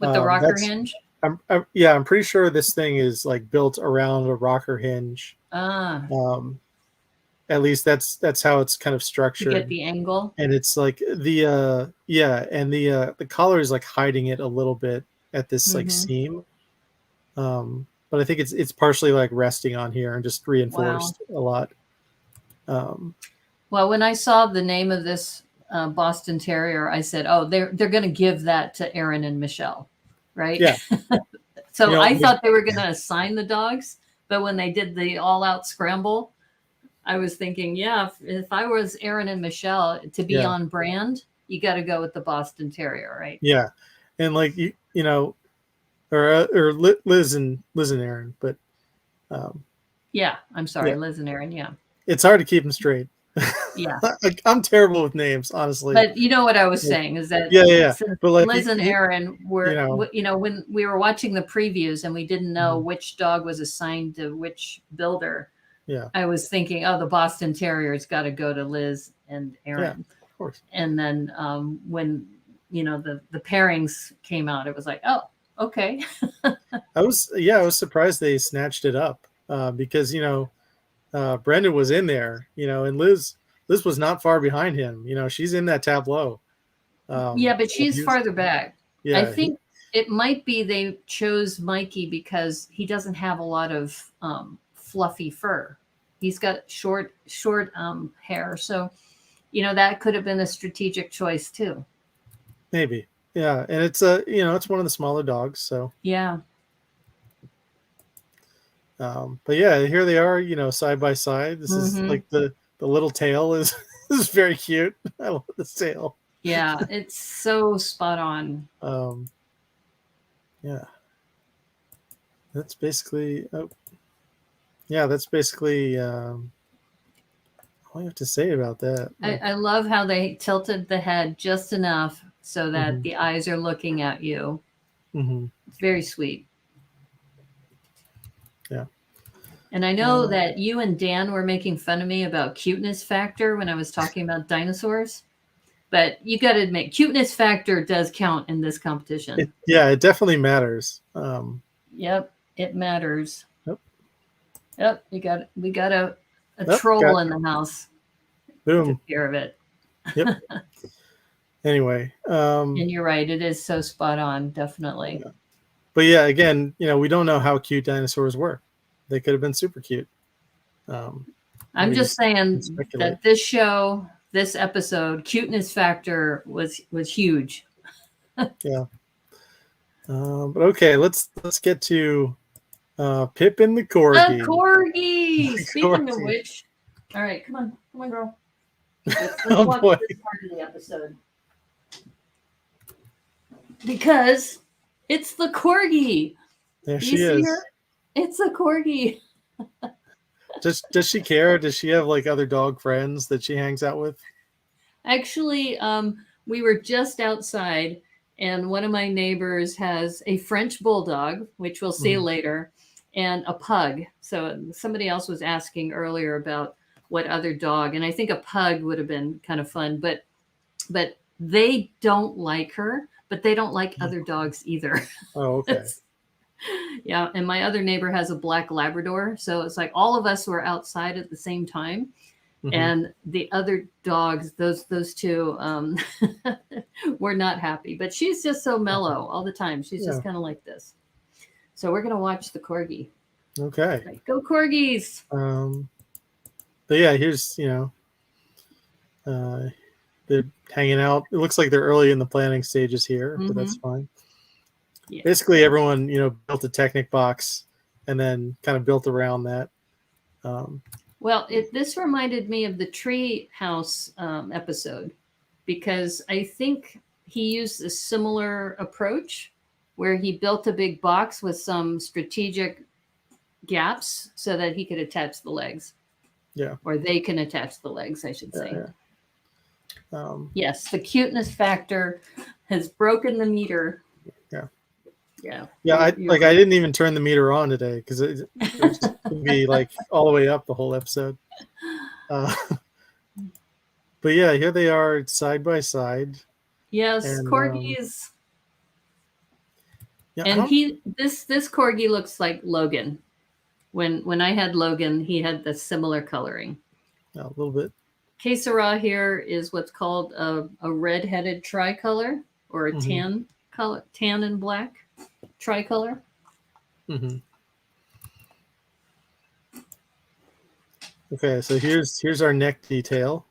With the rocker hinge? I'm pretty sure this thing is like built around a rocker hinge. At least that's how it's kind of structured. To get the angle. And it's like the collar is like hiding it a little bit at this like seam. But I think it's partially like resting on here and just reinforced a lot. Well, when I saw the name of this Boston Terrier, I said, "Oh, they're going to give that to Aaron and Michelle, right?" Yeah. So I thought they were going to assign the dogs, but when they did the all-out scramble, I was thinking, if I was Aaron and Michelle, to be on brand, you got to go with the Boston Terrier, right? Yeah, and like you know, or Liz and Aaron, but I'm sorry, Liz and Aaron. Yeah, it's hard to keep them straight. Yeah. I'm terrible with names, honestly. But you know what I was saying is that yeah. But like Liz and Aaron were, you know, when we were watching the previews and we didn't know which dog was assigned to which builder. Yeah. I was thinking, oh, the Boston Terrier's got to go to Liz and Aaron. Yeah, of course. And then when the pairings came out, it was like, oh, okay. I was surprised they snatched it up because Brendan was in there, and Liz was not far behind him. She's in that tableau. Yeah, but she's farther back. Yeah, I think it might be they chose Mikey because he doesn't have a lot of fluffy fur. He's got short hair, so that could have been a strategic choice too. Maybe, yeah, and it's it's one of the smaller dogs, so yeah. But yeah, here they are, side by side. This is like the little tail is very cute. I love the tail. Yeah, it's so spot on. Yeah, that's basically. That's basically all I have to say about that. I love how they tilted the head just enough so that the eyes are looking at you. It's very sweet. Yeah. And I know that you and Dan were making fun of me about cuteness factor when I was talking about dinosaurs. But you got to admit, cuteness factor does count in this competition. It definitely matters. Yep, it matters. Yep. We got a troll in the house. Boom. Took care of it. Yep. Anyway. And you're right. It is so spot on. Definitely. Yeah. But yeah, again, we don't know how cute dinosaurs were. They could have been super cute. I'm just saying that this episode, cuteness factor was huge. Yeah. But okay, let's get to Pip and the Corgi. The Corgi. Speaking of which, all right, come on, girl. Let's watch this part of the episode because it's the Corgi. There she is. Her? It's a Corgi. Does she care? Does she have like other dog friends that she hangs out with? Actually, we were just outside, and one of my neighbors has a French bulldog, which we'll see later, and a pug. So somebody else was asking earlier about what other dog, and I think a pug would have been kind of fun, but they don't like her, but they don't like other dogs either. Oh, okay. Yeah, and my other neighbor has a black Labrador, so it's like all of us were outside at the same time, and the other dogs, those two, were not happy. But she's just so mellow all the time. She's just kind of like this. So we're gonna watch the Corgi. Okay. Right, go Corgis. But yeah, here's they're hanging out. It looks like they're early in the planning stages here, but that's fine. Yeah. Basically, everyone built a Technic box and then kind of built around that. Well, this reminded me of the tree house episode because I think he used a similar approach where he built a big box with some strategic gaps so that he could attach the legs. Yeah. Or they can attach the legs, I should say. Yeah. Yes, the cuteness factor has broken the meter. Yeah. Yeah. I didn't even turn the meter on today because it would be like all the way up the whole episode. But yeah, here they are side by side. Yes, and, Corgis. And this Corgi looks like Logan. When I had Logan, he had the similar coloring. Yeah, a little bit. Que Sera here is what's called a red-headed tricolor or a tan color, tan and black tricolor. Okay, so here's our neck detail.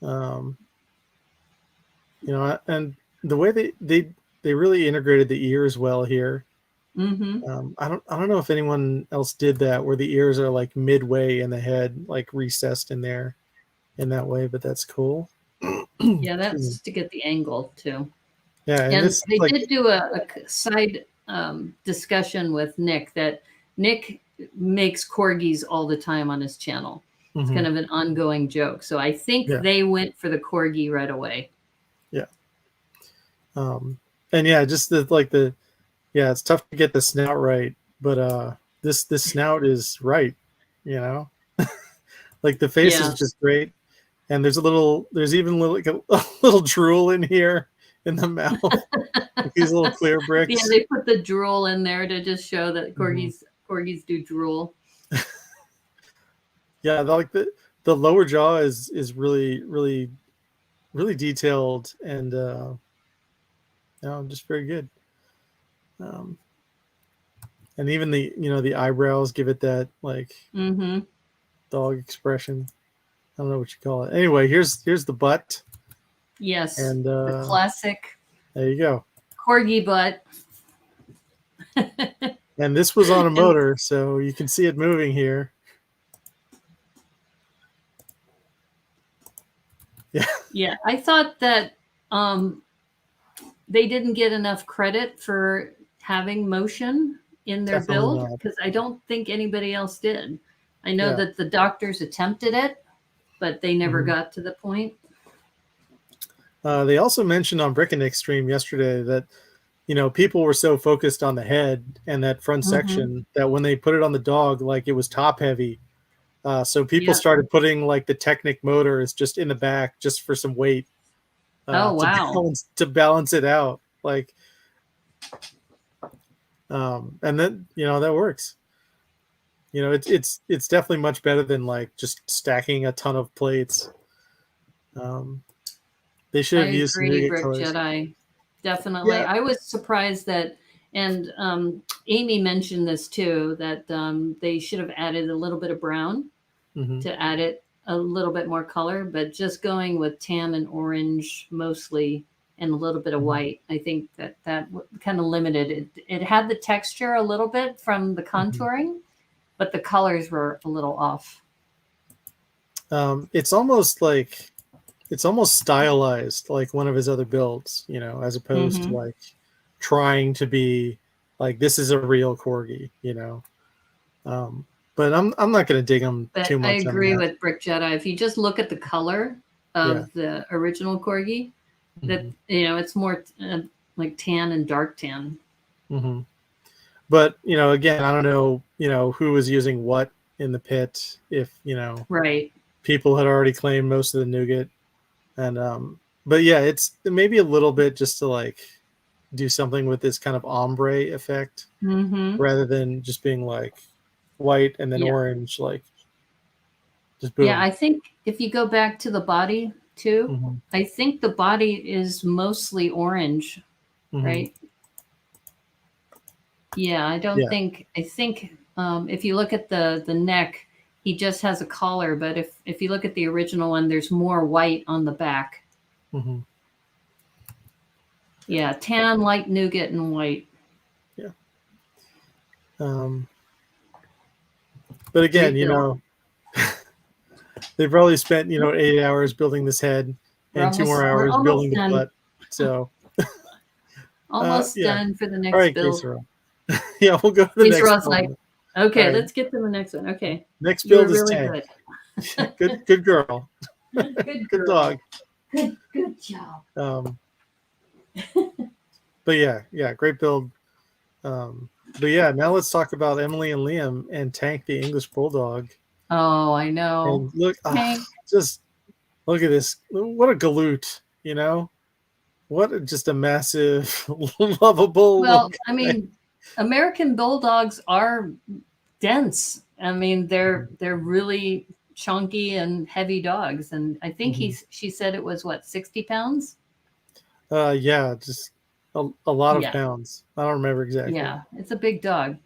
And the way they really integrated the ears well here. I don't know if anyone else did that where the ears are like midway in the head, like recessed in there in that way, but that's cool. Yeah, that's to get the angle too. Yeah, and they did do a side discussion with Nick that Nick makes corgis all the time on his channel, It's kind of an ongoing joke. So I think they went for the Corgi right away. Yeah. And yeah, just it's tough to get the snout right, but this snout is right, you know. Like the face is just great, and there's even a little drool in here in the mouth. Like these little clear bricks. Yeah, they put the drool in there to just show that corgis do drool. Yeah, like the lower jaw is really really really detailed and just very good. And even the eyebrows give it that like dog expression. I don't know what you call it. Anyway, here's the butt. Yes, and the classic. There you go. Corgi butt. And this was on a motor, so you can see it moving here. Yeah. Yeah, I thought that they didn't get enough credit for having motion in their build, because I don't think anybody else did. I know that the doctors attempted it, but they never got to the point. They also mentioned on Bricknick's stream yesterday that people were so focused on the head and that front section that when they put it on the dog, like it was top heavy. So people started putting like the Technic motors just in the back just for some weight. Oh wow! To balance it out, like, and then that works. It's definitely much better than like just stacking a ton of plates. They should have used Brick Jedi. Definitely. Yeah. I was surprised that, and Amy mentioned this too, that they should have added a little bit of brown to add it a little bit more color, but just going with tan and orange mostly and a little bit of white, I think that kind of limited it. It had the texture a little bit from the contouring, but the colors were a little off. It's almost stylized like one of his other builds, as opposed to like trying to be like, this is a real Corgi, but I'm not going to dig him too much. I agree with Brick Jedi. If you just look at the color of the original Corgi, that it's more like tan and dark tan. But again, I don't know who was using what in the pit, if right, people had already claimed most of the nougat. And but yeah, it's maybe a little bit just to like do something with this kind of ombre effect rather than just being like white and then orange, like just boom. Yeah, I think if you go back to the body too, I think the body is mostly orange, right? Yeah, I don't think. I think if you look at the neck, he just has a collar, but if you look at the original one, there's more white on the back. Yeah, tan, light nougat, and white. Yeah. But again, they probably spent 8 hours building this head and 2 more hours building the butt. So almost done for the next build. Yeah, we'll go to the next one. Like, okay, let's get to the next one. Okay. Next build is really Tank. Good girl. Good dog. Good job. But yeah, great build. But yeah, now let's talk about Emily and Liam and Tank, the English Bulldog. Oh, I know. And look, just look at this. What a galoot, What just a massive, lovable. Well, I mean, American Bulldogs are dense. I mean, they're really chunky and heavy dogs. And I think she said it was what, 60 pounds? Yeah, just a lot of pounds. I don't remember exactly. Yeah, it's a big dog.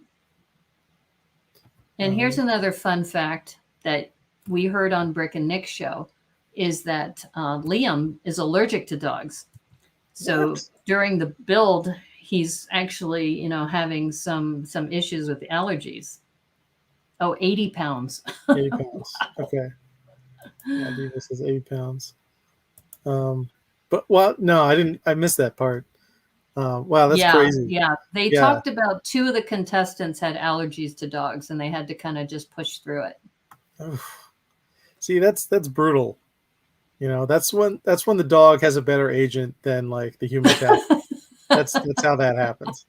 And here's another fun fact that we heard on Brick and Nick's show is that Liam is allergic to dogs. So during the build, he's actually, having some issues with the allergies. Oh, 80 pounds. 80 pounds. Okay. I believe this is 80 pounds. But no, I didn't. I missed that part. Wow, that's crazy. Yeah, they talked about 2 of the contestants had allergies to dogs, and they had to kind of just push through it. See, that's brutal. You know, that's when the dog has a better agent than like the human cat. That's how that happens.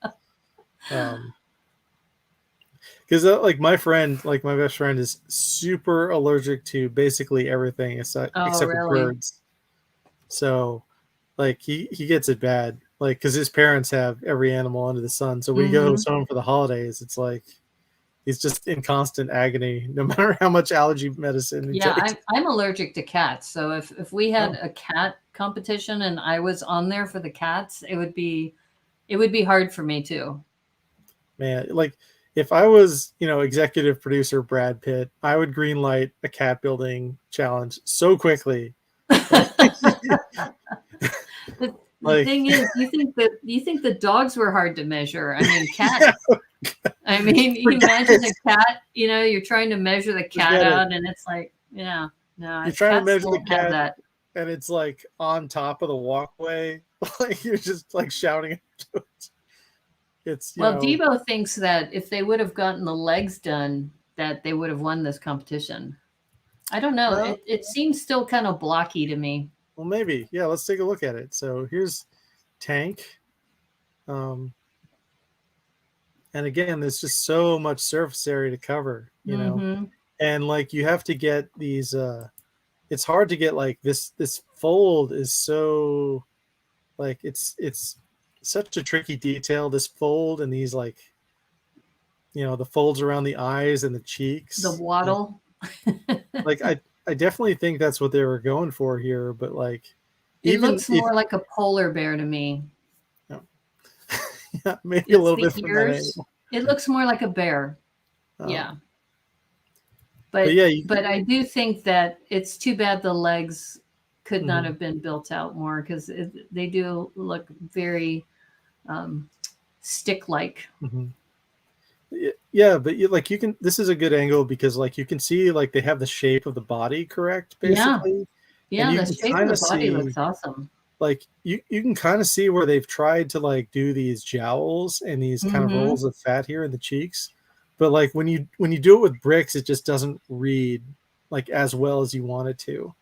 Because like my friend, like my best friend, is super allergic to basically everything except Oh, for really? birds. So, like he gets it bad. Like because his parents have every animal under the sun. So when he goes home for the holidays, it's like he's just in constant agony, no matter how much allergy medicine he Yeah, takes. I'm allergic to cats. So if we had a cat competition and I was on there for the cats, it would be hard for me too. Man, like if I was, executive producer Brad Pitt, I would greenlight a cat building challenge so quickly. The thing is, you think the dogs were hard to measure. I mean, cats. I mean, you imagine a cat, you're trying to measure the cat out and it's like, no, you're trying to measure the won't have cat that. and it's like on top of the walkway. Like you're just like shouting to it. It's, Debo thinks that if they would have gotten the legs done, that they would have won this competition. I don't know. Well, it seems still kind of blocky to me. Well, maybe. Yeah, let's take a look at it. So here's Tank. And again, there's just so much surface area to cover, and like you have to get these it's hard to get like this fold is so like it's such a tricky detail, this fold and these like the folds around the eyes and the cheeks, the waddle. Like I definitely think that's what they were going for here, but like it looks more like a polar bear to me. Yeah, maybe a little bit from that angle. It looks more like a bear. Yeah. But I do think that it's too bad the legs could not have been built out more, because they do look very stick-like. Yeah, but like you can. This is a good angle because like you can see like they have the shape of the body correct, basically. Yeah, the shape of the body looks awesome. Like you can kind of see where they've tried to like do these jowls and these kind of rolls of fat here in the cheeks, but like when you do it with bricks, it just doesn't read like as well as you want it to,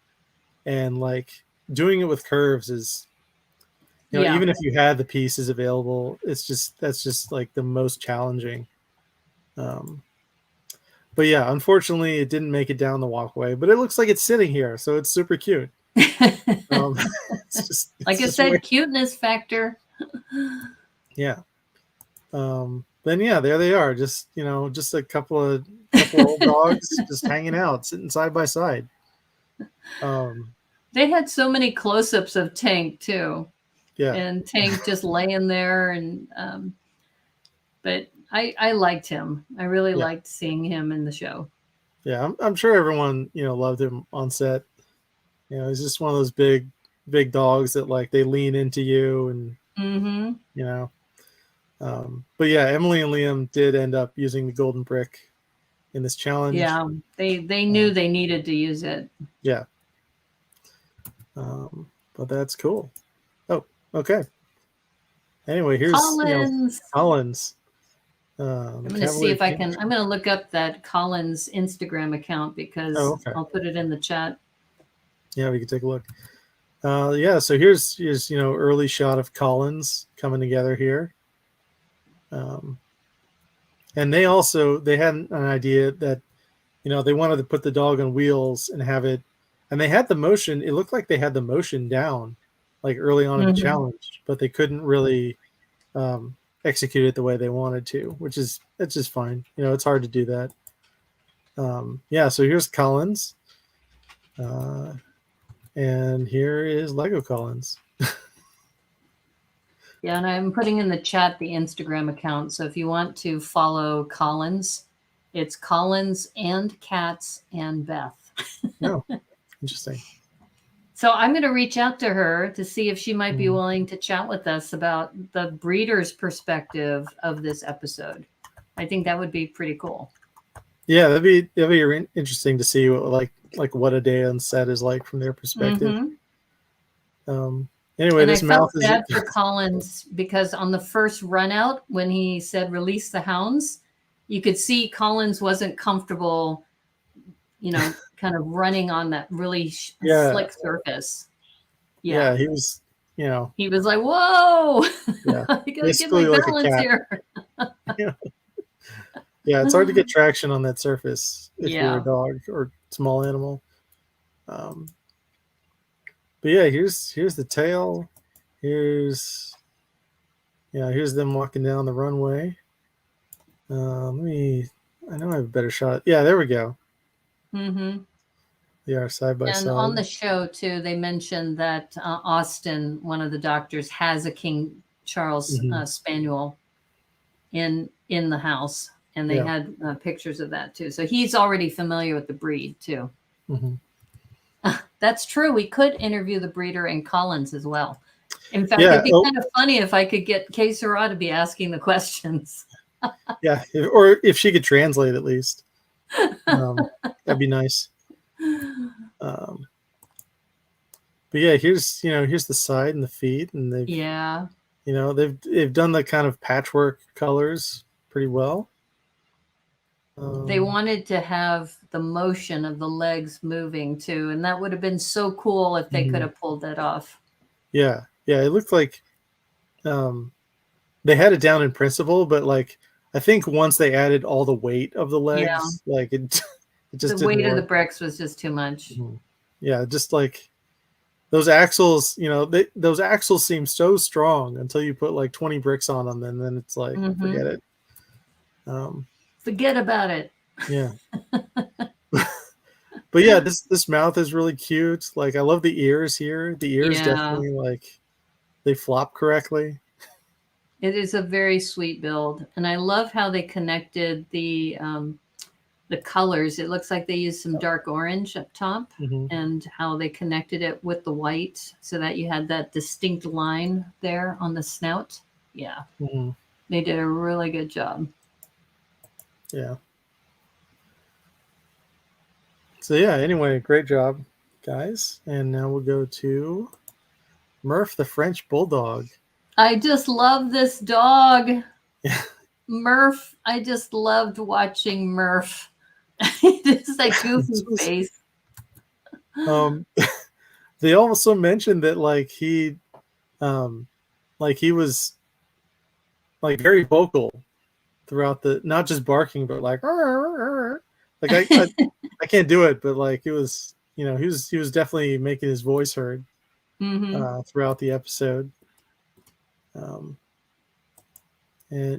and like doing it with curves is, even if you had the pieces available, that's just like the most challenging. But yeah, unfortunately, it didn't make it down the walkway, but it looks like it's sitting here, so it's super cute. It's like I said, weird. Cuteness factor. Yeah. Then yeah, there they are. Just just a couple of old dogs just hanging out, sitting side by side. They had so many close-ups of Tank too. Yeah. And Tank just laying there, and but I liked him. I really liked seeing him in the show. Yeah, I'm sure everyone loved him on set. He's just one of those big dogs that like they lean into you, and but yeah, Emily and Liam did end up using the golden brick in this challenge. Yeah, they knew they needed to use it. Yeah. But that's cool. Oh, okay. Anyway, here's Collins. I'm going to see if I can. I'm going to look up that Collins Instagram account because I'll put it in the chat. Yeah, we can take a look. Yeah, so here's early shot of Collins coming together here. And they had an idea that they wanted to put the dog on wheels and have it, and they had the motion. It looked like they had the motion down like early on in the challenge, but they couldn't really execute it the way they wanted to, it's just fine. It's hard to do that. Yeah, so here's Collins. And here is Lego Collins. Yeah, and I'm putting in the chat the Instagram account. So if you want to follow Collins, it's Collins and Cats and Beth. Oh, interesting. So I'm going to reach out to her to see if she might be willing to chat with us about the breeder's perspective of this episode. I think that would be pretty cool. Yeah, that'd be interesting to see what, what a day on set is like from their perspective. Anyway, and this I mouth felt bad for Collins because on the first run out, when he said release the hounds, you could see Collins wasn't comfortable kind of running on that really slick surface. Yeah, he was, he was like, whoa, yeah, I gotta get my balance here. Yeah, it's hard to get traction on that surface if you're a Yeah. dog or small animal. But yeah, here's the tail. Here's them walking down the runway. I know I have a better shot. Yeah, there we go. Mm-hmm. They are side by side. And on the show too, they mentioned that Austin, one of the doctors, has a King Charles Spaniel in the house, and they had pictures of that too. So he's already familiar with the breed too. That's true. We could interview the breeder in Collins as well. In fact, it'd be kind of funny if I could get Que Sera to be asking the questions. Yeah, or if she could translate at least, that'd be nice. But yeah, here's the side and the feet, and they've they've done the kind of patchwork colors pretty well. They wanted to have the motion of the legs moving too, and that would have been so cool if they could have pulled that off. Yeah, it looked like they had it down in principle, but like I think once they added all the weight of the legs, like it just the weight of the bricks was just too much. Yeah, just like those axles, those axles seem so strong until you put like 20 bricks on them, and then it's like forget it. Forget about it. Yeah. But yeah, this mouth is really cute. Like I love the ears here. The ears definitely like they flop correctly. It is a very sweet build, and I love how they connected the colors. It looks like they used some dark orange up top, and how they connected it with the white so that you had that distinct line there on the snout. Yeah, they did a really good job. Yeah. So yeah, anyway, great job, guys. And now we'll go to Murph, the French Bulldog. I just love this dog. Yeah. Murph, I just loved watching Murph. Just that goofy face. They also mentioned that like he was like very vocal throughout not just barking, but like like I can't do it, but like it was, he was definitely making his voice heard throughout the episode. And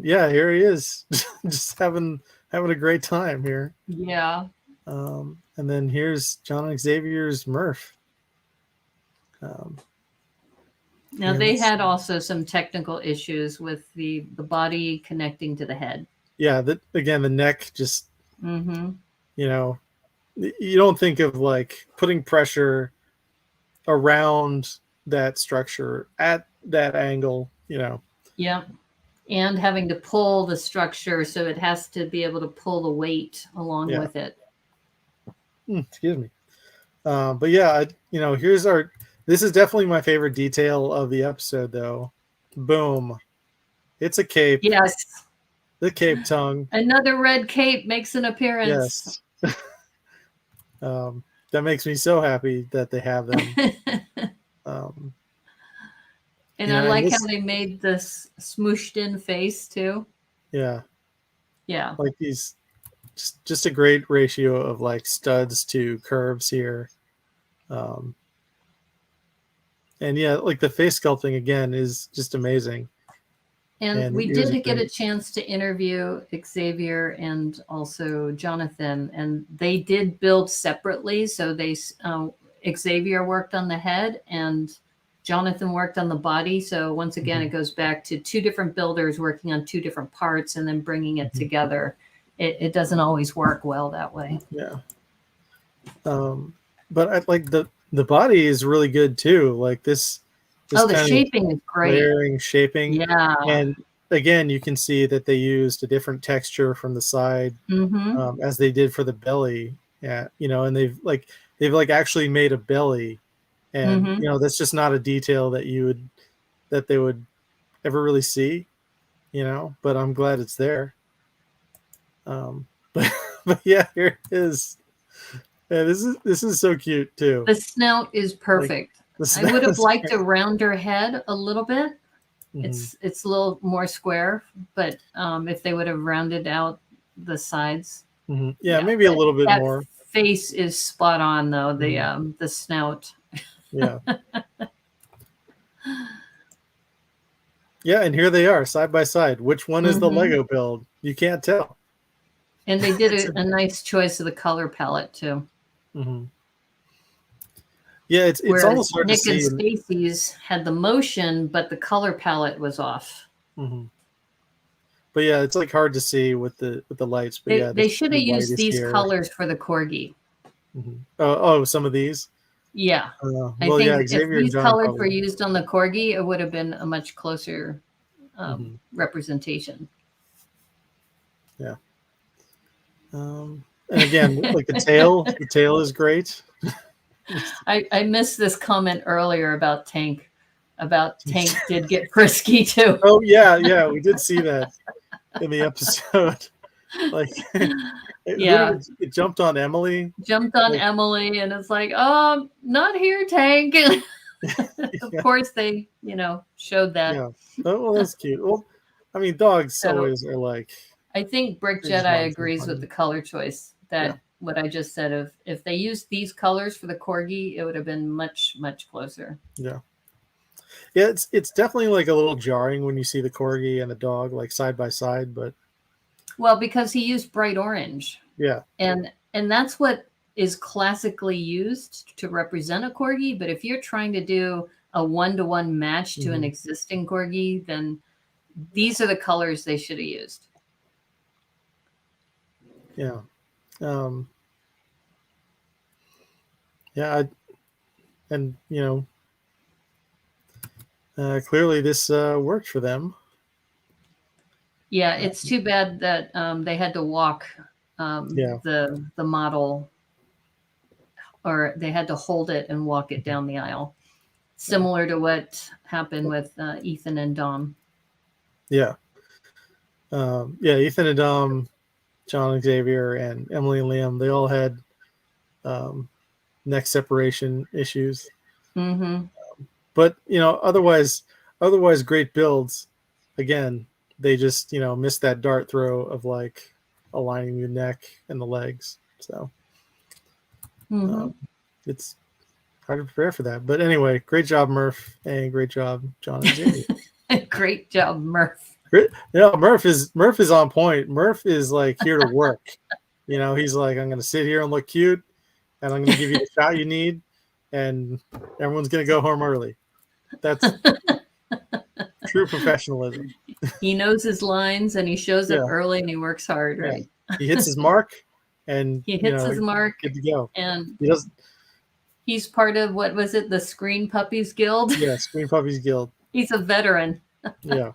yeah, here he is, just having a great time here. Yeah. And then here's John and Xavier's Murph. Now they had also some technical issues with the body connecting to the head. Yeah, again, the neck just, you don't think of like putting pressure around that structure at that angle, Yeah. And having to pull the structure, so it has to be able to pull the weight along with it. Excuse me. But yeah, this is definitely my favorite detail of the episode, though. Boom. It's a cape. Yes. The cape tongue. Another red cape makes an appearance. Yes. That makes me so happy that they have them. And I like how they made this smooshed in face too. Yeah. Yeah. Like these, just a great ratio of like studs to curves here. And yeah, like the face sculpting again is just amazing. And we did get a chance to interview Xavier and also Jonathan, and they did build separately. So Xavier worked on the head and Jonathan worked on the body. So once again, it goes back to two different builders working on two different parts and then bringing it together. It doesn't always work well that way. Yeah. But I like the body is really good too. Like this the shaping is great. Layering, shaping. Yeah. And again, you can see that they used a different texture from the side as they did for the belly. Yeah. And they've actually made a belly. And that's just not a detail that they would ever really see, but I'm glad it's there. But yeah, here it is. Yeah, this is so cute too. The snout is perfect. Like, I would have liked a rounder head a little bit. Mm-hmm. It's a little more square, but if they would have rounded out the sides, Mm-hmm. Yeah, maybe a little bit that more. face is spot on though. The snout. Yeah. Yeah, and here they are side by side. Which one is the Lego build? You can't tell. And they did a nice choice of the color palette too. Mm-hmm. Yeah, it's whereas almost hard Nick to see. and Stacy's had the motion, but the color palette was off. Mm-hmm. But yeah, it's like hard to see with the lights. But they should have used these colors for the Corgi. Mm-hmm. Oh, some of these. Yeah, I well, think yeah, if Xavier these and John colors probably were used on the Corgi, it would have been a much closer representation. Yeah. And again, like the tail is great. I missed this comment earlier about Tank. Tank did get frisky too. Oh yeah, we did see that in the episode. Like, it jumped on Emily. Jumped on Emily, and it's like, oh, not here, Tank. Of course, they showed that. Yeah. Oh, well, that's cute. Well, I mean, dogs always are like. I think Brick Jedi agrees with the color choice. What I just said, if they used these colors for the Corgi, it would have been much, much closer. Yeah. Yeah, it's definitely like a little jarring when you see the Corgi and the dog like side by side, but well, because he used bright orange. Yeah. And that's what is classically used to represent a Corgi, but if you're trying to do a one-to-one match to an existing Corgi, then these are the colors they should have used. Yeah. And clearly this worked for them. Yeah, it's too bad that they had to walk the model, or they had to hold it and walk it down the aisle, similar to what happened with Ethan and Dom. Yeah. Ethan and Dom, John and Xavier, and Emily and Liam, they all had neck separation issues. But otherwise great builds. Again, they just missed that dart throw of like aligning the neck and the legs. So it's hard to prepare for that. But anyway, great job, Murph, and great job, John and Xavier. Great job, Murph. Murph is on point. Murph is like here to work. He's like, I'm going to sit here and look cute, and I'm going to give you the shot you need, and everyone's going to go home early. That's true professionalism. He knows his lines, and he shows up early, and he works hard, right? He hits his mark, and he hits his mark. Good to go. And he does. He's part of, what was it, the Screen Puppies Guild? Yeah, Screen Puppies Guild. He's a veteran. Yeah.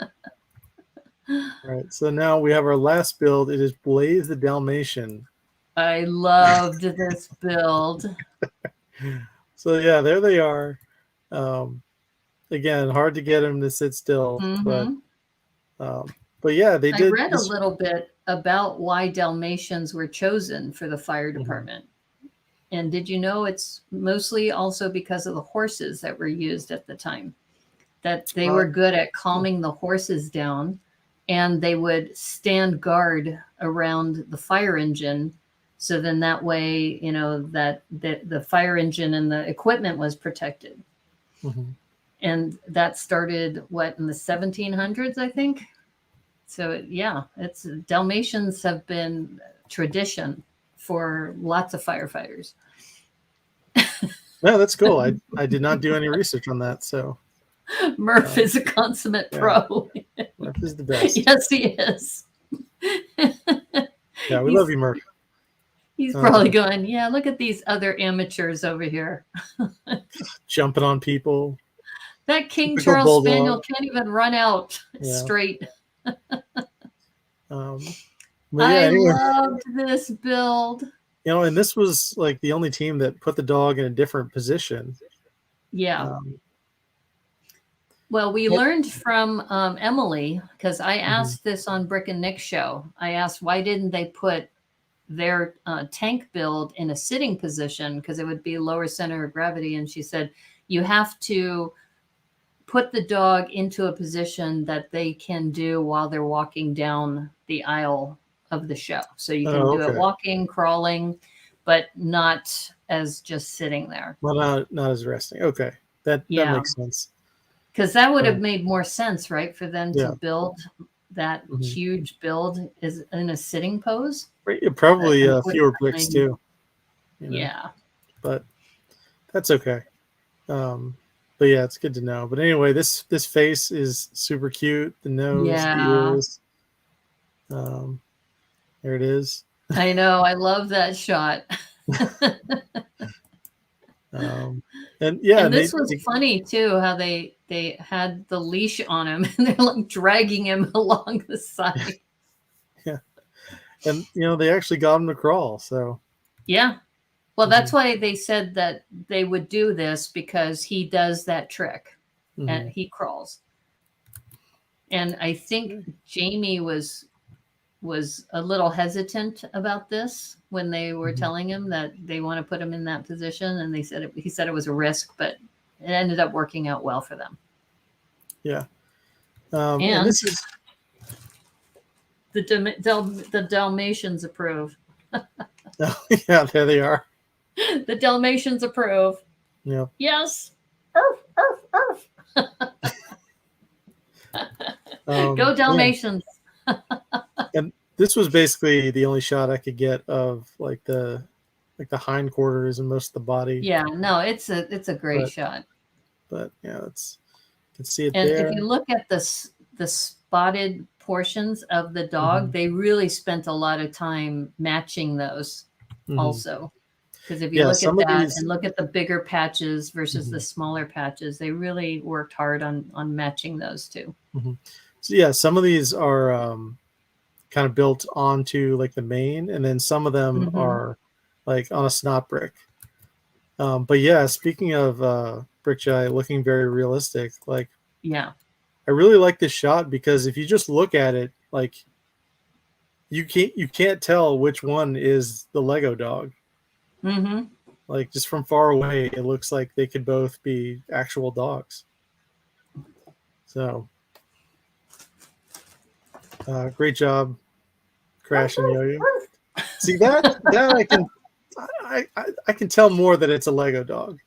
All right. So now we have our last build. It is Blaze the Dalmatian. I loved this build. So yeah, there they are. Again, hard to get him to sit still, but yeah, they did. I read a little bit about why Dalmatians were chosen for the fire department. And did you know it's mostly also because of the horses that were used at the time, that they were good at calming the horses down, and they would stand guard around the fire engine. So then that way, that the fire engine and the equipment was protected. And that started in the 1700s, I think. So yeah, Dalmatians have been tradition for lots of firefighters. No, that's cool. I did not do any research on that. So Murph is a consummate pro. Murph is the best. Yes, he is. Yeah, we love you, Murph. He's probably going, yeah, look at these other amateurs over here. Jumping on people. That King Charles Bulldog. Spaniel can't even run out straight. I loved this build. And this was like the only team that put the dog in a different position. Yeah. Well, we learned from Emily, because I asked this on Brick and Nick's show. I asked, why didn't they put their tank build in a sitting position because it would be lower center of gravity. And she said, you have to put the dog into a position that they can do while they're walking down the aisle of the show. So you can do it walking, crawling, but not as just sitting there. Well, not as resting. Okay. That makes sense. Because that would have made more sense, right? For them to build that Mm-hmm. huge build is in a sitting pose. Probably fewer bricks too. You know? Yeah. But that's okay. But yeah, it's good to know. But anyway, this face is super cute. The nose, the ears. There it is. I know. I love that shot. And yeah, and this was funny too, how they had the leash on him and they're like dragging him along the side. Yeah. And they actually got him to crawl. So yeah. Well, that's why they said that they would do this, because he does that trick and he crawls. And I think Jamie was a little hesitant about this when they were telling him that they want to put him in that position. And he said it was a risk, but it ended up working out well for them. Yeah. And this is the Dalmatians approve. Yeah, there they are. The Dalmatians approve. Yeah. Yes. Arf, arf, arf. Go Dalmatians. Yeah. And this was basically the only shot I could get of like the hindquarters and most of the body. Yeah, no, it's a great shot. But yeah, you can see it and there. And if you look at the spotted portions of the dog, they really spent a lot of time matching those also. Because if you look at that and look at the bigger patches versus the smaller patches, they really worked hard on matching those two. So yeah, some of these are kind of built onto like the mane, and then some of them are like on a snot brick. But yeah, speaking of Brickjai looking very realistic, like I really like this shot because if you just look at it, like you can't tell which one is the Lego dog. Like just from far away, it looks like they could both be actual dogs. So great job, Crash and Yo-Yo. See that I can tell more that it's a Lego dog.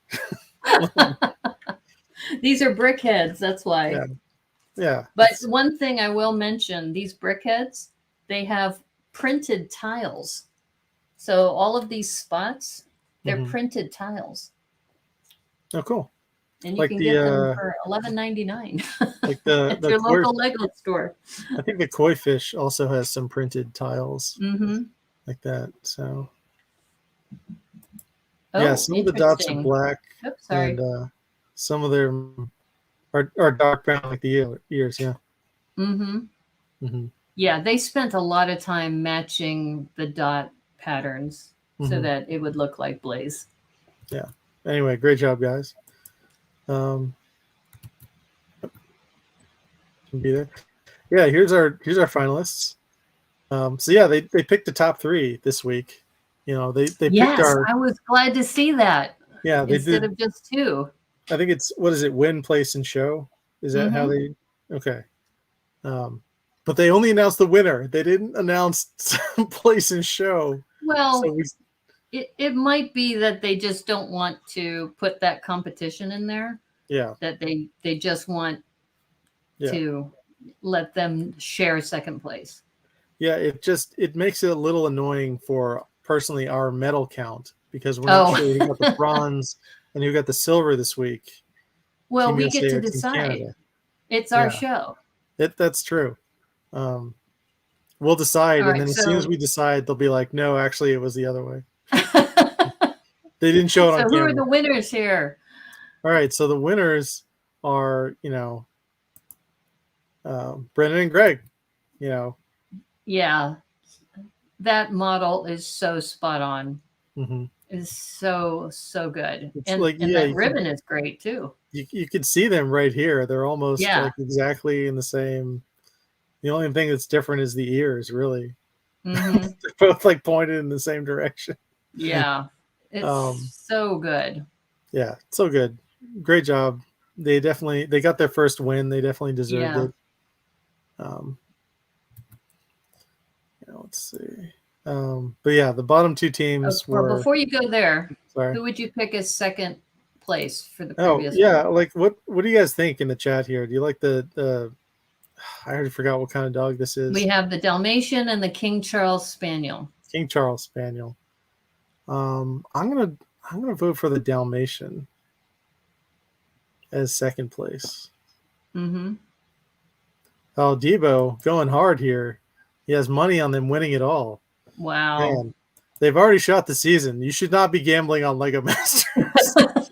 These are brick heads, that's why. Yeah. But one thing I will mention, these brick heads, they have printed tiles. So all of these spots, they're printed tiles. Oh, cool. And you can get them for $11.99 like at your local Lego store. I think the koi fish also has some printed tiles like that. So yeah, some of the dots are black. Oops, sorry. And some of them are dark brown like the ears. Yeah. Yeah, they spent a lot of time matching the dot patterns so that it would look like Blaze. Yeah. Anyway, great job, guys. Be there. Yeah, here's our finalists. So yeah, they picked the top 3 this week. They picked our. I was glad to see that. Yeah, they instead did, of just 2. I think it's win, place, and show. Is that how they? Okay. But they only announced the winner. They didn't announce place and show. Well, so it might be that they just don't want to put that competition in there. Yeah. That they just want to let them share second place. Yeah, it makes it a little annoying for personally our medal count because we're not sure who got the bronze and who got the silver this week. Well, we get to decide. It's our show. That's true. We'll decide, and then as soon as we decide, they'll be like, "No, actually, it was the other way." They didn't show it on camera. So who are the winners here? All right, so the winners are, Brendan and Greg. Yeah, that model is so spot on. Is so good, and that ribbon is great too. You can see them right here. They're almost like exactly in the same. The only thing that's different is the ears, really. Mm-hmm. They're both like pointed in the same direction. Yeah, it's so good. Yeah, so good. Great job. They got their first win. They definitely deserved Yeah. it. Let's see. But yeah, the bottom two teams Or were. before you go there, Sorry. who would you pick as second place for the Oh previous yeah, one? like what do you guys think in the chat here? Do you like the I already forgot what kind of dog this is. We have the Dalmatian and the King Charles Spaniel. King Charles Spaniel. I'm gonna vote for the Dalmatian as second place. Mm-hmm. Oh, Debo going hard here. He has money on them winning it all. Wow. Man, they've already shot the season. You should not be gambling on LEGOMasters.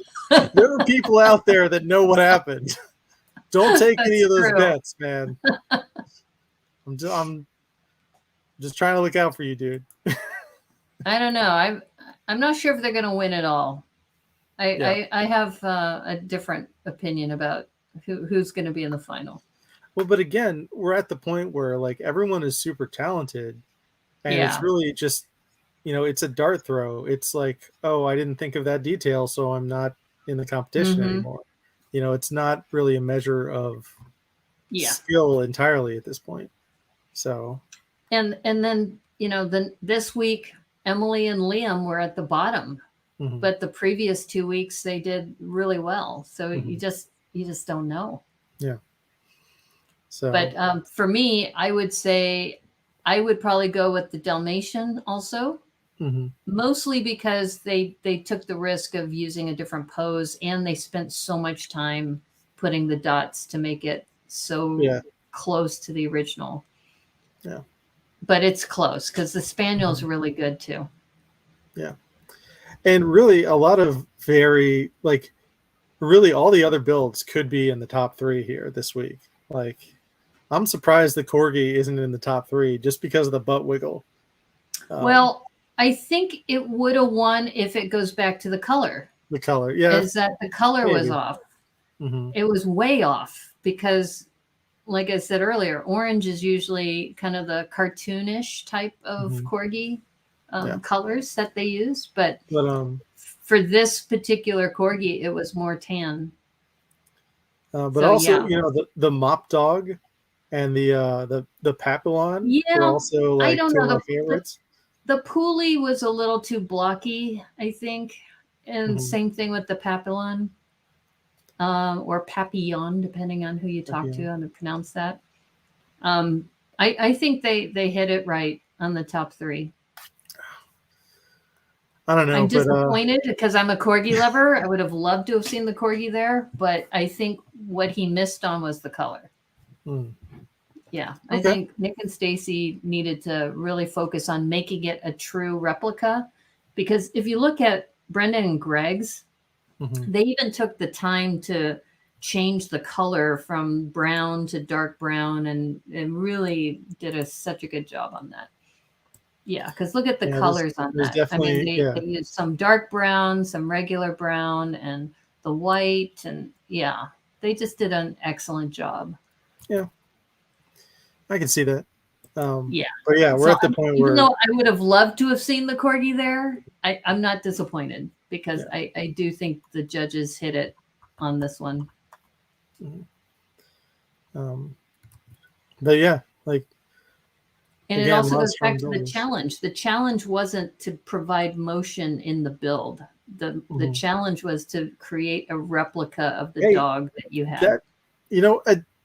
There are people out there that know what happened. Don't take any of those bets, man. I'm just trying to look out for you, dude. I don't know. I'm not sure if they're going to win it all. I have a different opinion about who's going to be in the final. Well, but again, we're at the point where like everyone is super talented, and it's really just, it's a dart throw. It's like, oh, I didn't think of that detail, so I'm not in the competition anymore. It's not really a measure of skill entirely at this point. So, and then this week Emily and Liam were at the bottom, but the previous 2 weeks they did really well. So you just don't know. Yeah. So, but for me, I would say I would probably go with the Dalmatian also, mostly because they took the risk of using a different pose, and they spent so much time putting the dots to make it so close to the original. Yeah. But it's close because the Spaniel's really good too. Yeah. And really a lot of really all the other builds could be in the top 3 here this week. Like, I'm surprised the Corgi isn't in the top 3 just because of the butt wiggle. Well, I think it would have won if it goes back to the color. The color, yeah. Is that the color was off. It was way off because, like I said earlier, orange is usually kind of the cartoonish type of Corgi colors that they use. But for this particular Corgi, it was more tan. But so, also, the mop dog and the Papillon were also like I don't know, my favorites. The Puli was a little too blocky, I think. And same thing with the Papillon. Or Papillon, depending on who you talk to, how to pronounce that. I think they hit it right on the top 3. I don't know. I'm disappointed because I'm a Corgi lover. I would have loved to have seen the Corgi there, but I think what he missed on was the color. Yeah, I think Nick and Stacy needed to really focus on making it a true replica, because if you look at Brendan and Greg's, they even took the time to change the color from brown to dark brown and really did such a good job on that. Yeah, because look at the colors on that. I mean, they used some dark brown, some regular brown, and the white, and they just did an excellent job. Yeah, I can see that. But we're at the point where, even though I would have loved to have seen the Corgi there, I'm not disappointed because I do think the judges hit it on this one. But yeah, like. And it also goes back to the challenge. The challenge wasn't to provide motion in the build. The challenge was to create a replica of the dog that you had.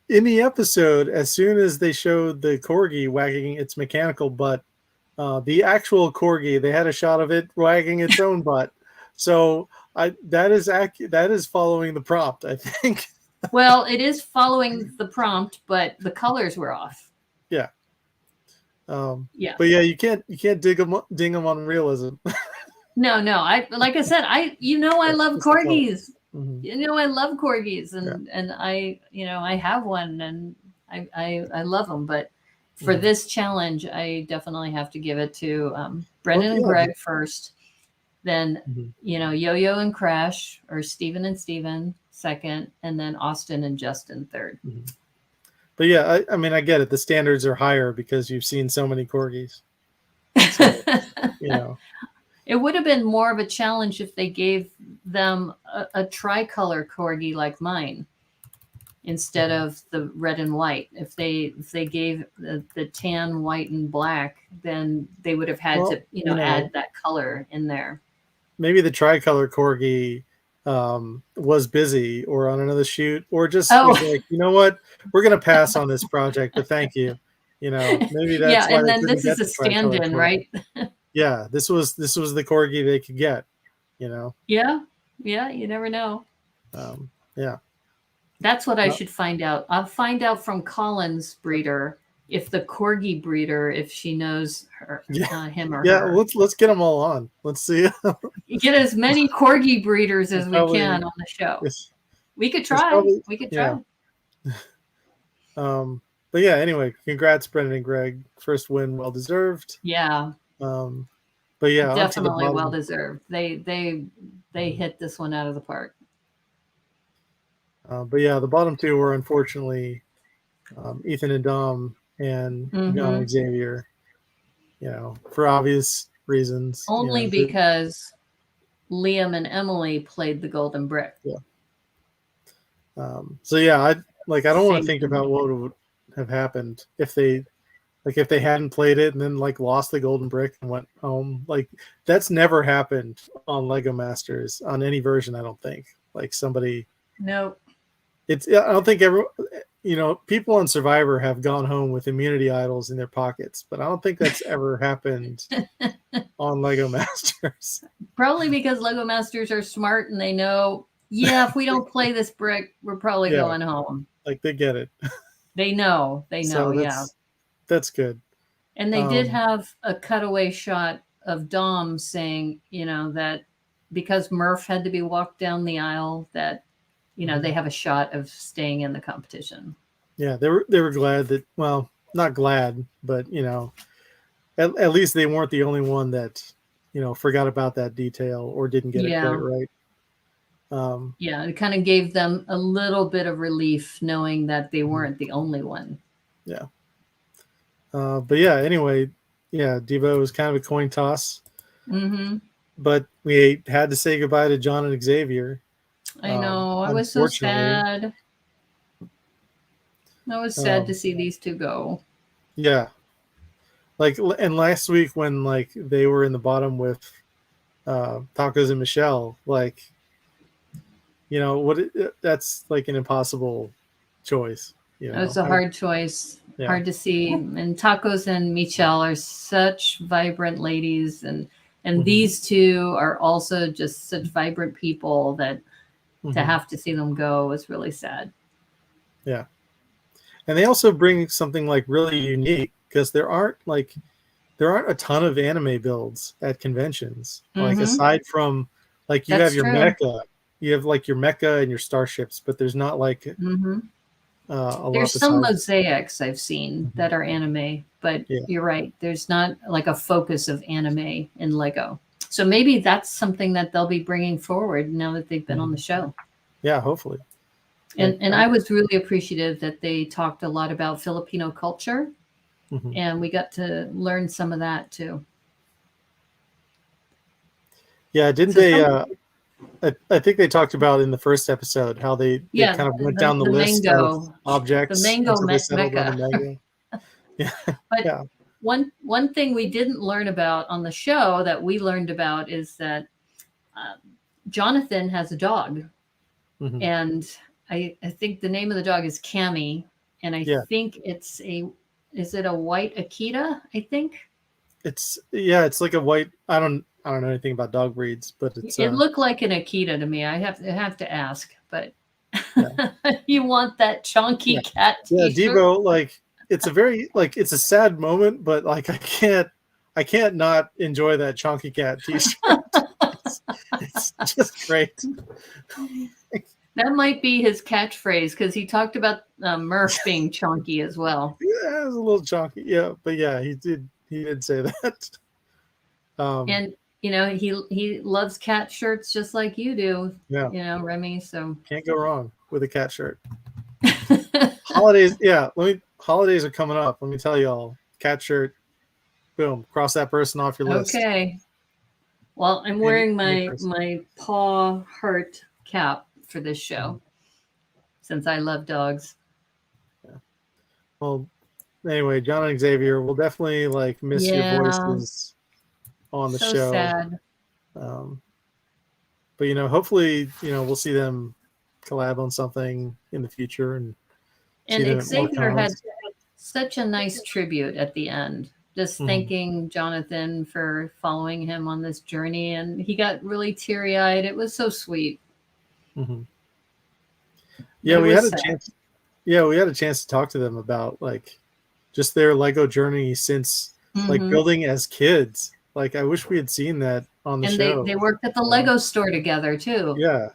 In the episode, as soon as they showed the Corgi wagging its mechanical butt, the actual Corgi, they had a shot of it wagging its own butt. So that is following the prompt, I think. Well, it is following the prompt, but the colors were off. Yeah. But you can't ding them on realism. No. Like I said, I love corgis. I love corgis, and I have one, and I love them. But for this challenge, I definitely have to give it to Brendan and Greg first, then Yo-Yo and Crash, or Steven and Steven second, and then Austin and Justin third. But yeah, I mean, I get it. The standards are higher because you've seen so many corgis. So, you know, it would have been more of a challenge if they gave them a tricolor corgi like mine instead of the red and white. If they gave the tan, white, and black, then they would have had to add that color in there. Maybe the tricolor corgi was busy or on another shoot, or just was like, you know what, we're gonna pass on this project, but thank you. Maybe that's why and they then couldn't this get is a the tricolor stand-in, corgi. right? Yeah, this was the corgi they could get. Yeah, you never know. Yeah, that's what I should find out. I'll find out from Colin's breeder if the corgi breeder, if she knows him or her. Let's get them all on. Let's see. Get as many corgi breeders as we can on the show. We could try. But yeah, anyway, congrats, Brendan and Greg. First win, well deserved. Yeah. But yeah, definitely well deserved. They hit this one out of the park. But yeah, the bottom two were unfortunately Ethan and Dom and John and Xavier. For obvious reasons. Only because Liam and Emily played the Golden Brick. Yeah. So yeah, I don't want to think about what would have happened if they hadn't played it and then lost the Golden Brick and went home. That's never happened on Lego Masters on any version. I don't think somebody. Nope. I don't think people on Survivor have gone home with immunity idols in their pockets, but I don't think that's ever happened on Lego Masters. Probably because Lego Masters are smart and they know, if we don't play this brick, we're probably going home. They get it. They know. So that's good. And they did have a cutaway shot of Dom saying, that because Murph had to be walked down the aisle, that they have a shot of staying in the competition. Yeah, they were glad that, well, not glad, but at least they weren't the only one that forgot about that detail or didn't get it quite right. It kind of gave them a little bit of relief knowing that they weren't the only one. Yeah. But yeah, anyway, Devo was kind of a coin toss. But we had to say goodbye to John and Xavier. I know. I was so sad. I was sad to see these two go. Yeah. And last week when they were in the bottom with Tacos and Michelle, that's an impossible choice. It was a hard choice. Yeah. Hard to see. And Tacos and Michelle are such vibrant ladies, and these two are also just such vibrant people that to have to see them go was really sad. Yeah. And they also bring something really unique, because there aren't a ton of anime builds at conventions. Aside from you have your mecha, you have your mecha and your starships, but there's not there's some mosaics I've seen that are anime, but you're right. There's not a focus of anime in Lego. So maybe that's something that they'll be bringing forward now that they've been on the show. Yeah, hopefully. And I was really appreciative that they talked a lot about Filipino culture, and we got to learn some of that too. Yeah, didn't they? I think they talked about in the first episode how they kind of went down the list of objects. The mango mecha. But one thing we didn't learn about on the show that we learned about is that Jonathan has a dog, and I think the name of the dog is Cammy, and I think is it a white Akita? I think it's like a white. I don't know anything about dog breeds, but it looked like an Akita to me. I have to ask, but you want that chunky cat t-shirt? Yeah, Devo, it's a very it's a sad moment, but I can't not enjoy that chunky cat t-shirt. it's just great. That might be his catchphrase, because he talked about Murph being chunky as well. Yeah, it was a little chunky. Yeah, but yeah, he did say that. And he loves cat shirts just like you do. Yeah. Remy. So can't go wrong with a cat shirt. Holidays, holidays are coming up. Let me tell y'all, cat shirt Boom. Cross that person off your list. Okay. Well, I'm wearing my paw heart cap for this show since I love dogs. Yeah. Well, anyway, John and Xavier, we'll definitely like miss your voices on the show. Sad. But hopefully, we'll see them collab on something in the future, and Xavier had such a nice tribute at the end, just thanking Jonathan for following him on this journey, and he got really teary-eyed. It was so sweet. Yeah, we had a chance. Yeah, we had a chance to talk to them about like just their Lego journey since like building as kids. Like, I wish we had seen that on the show. And they worked at the Lego store together too. Yeah.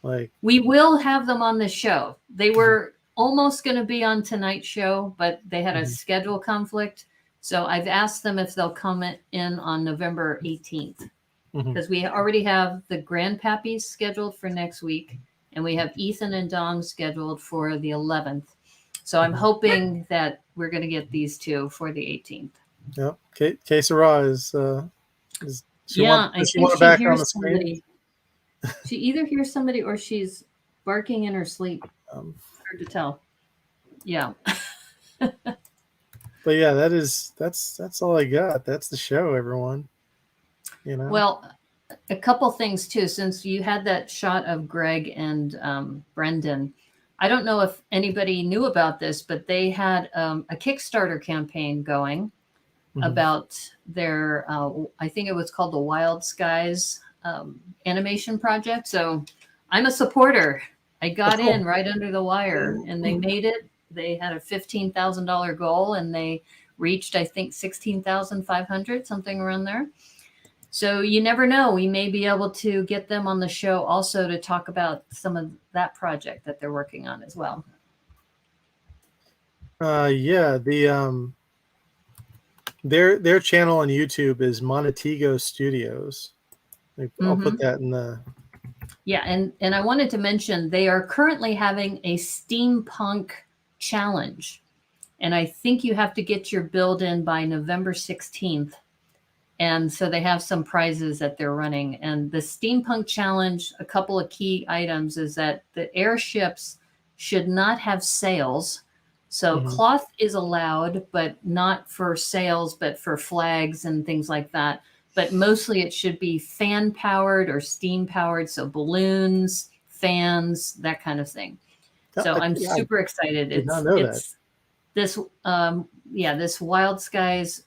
Like, we will have them on the show. They were almost going to be on tonight's show, but they had a schedule conflict. So I've asked them if they'll come in on November 18th because we already have the grandpappies scheduled for next week. And we have Ethan and Dom scheduled for the 11th. So I'm hoping that we're going to get these two for the 18th. Yep. Que Sera is she I think she back hears on the somebody. She either hears somebody or she's barking in her sleep. Hard to tell. Yeah. But yeah, that's all I got. That's the show, everyone. Well, a couple things too, since you had that shot of Greg and Brendan. I don't know if anybody knew about this, but they had a Kickstarter campaign going about their, I think it was called the Wild Skies animation project. So I'm a supporter. I got in right under the wire and they made it. They had a $15,000 goal and they reached, I think, 16,500, something around there. So you never know. We may be able to get them on the show also to talk about some of that project that they're working on as well. Yeah, their channel on YouTube is Montego Studios. I'll put that in the. Yeah, and I wanted to mention they are currently having a steampunk challenge, and I think you have to get your build in by November 16th. And so they have some prizes that they're running. And the steampunk challenge, a couple of key items is that the airships should not have sails. So cloth is allowed, but not for sails, but for flags and things like that. But mostly it should be fan powered or steam powered. So balloons, fans, that kind of thing. So I'm super excited. It's this, this Wild Skies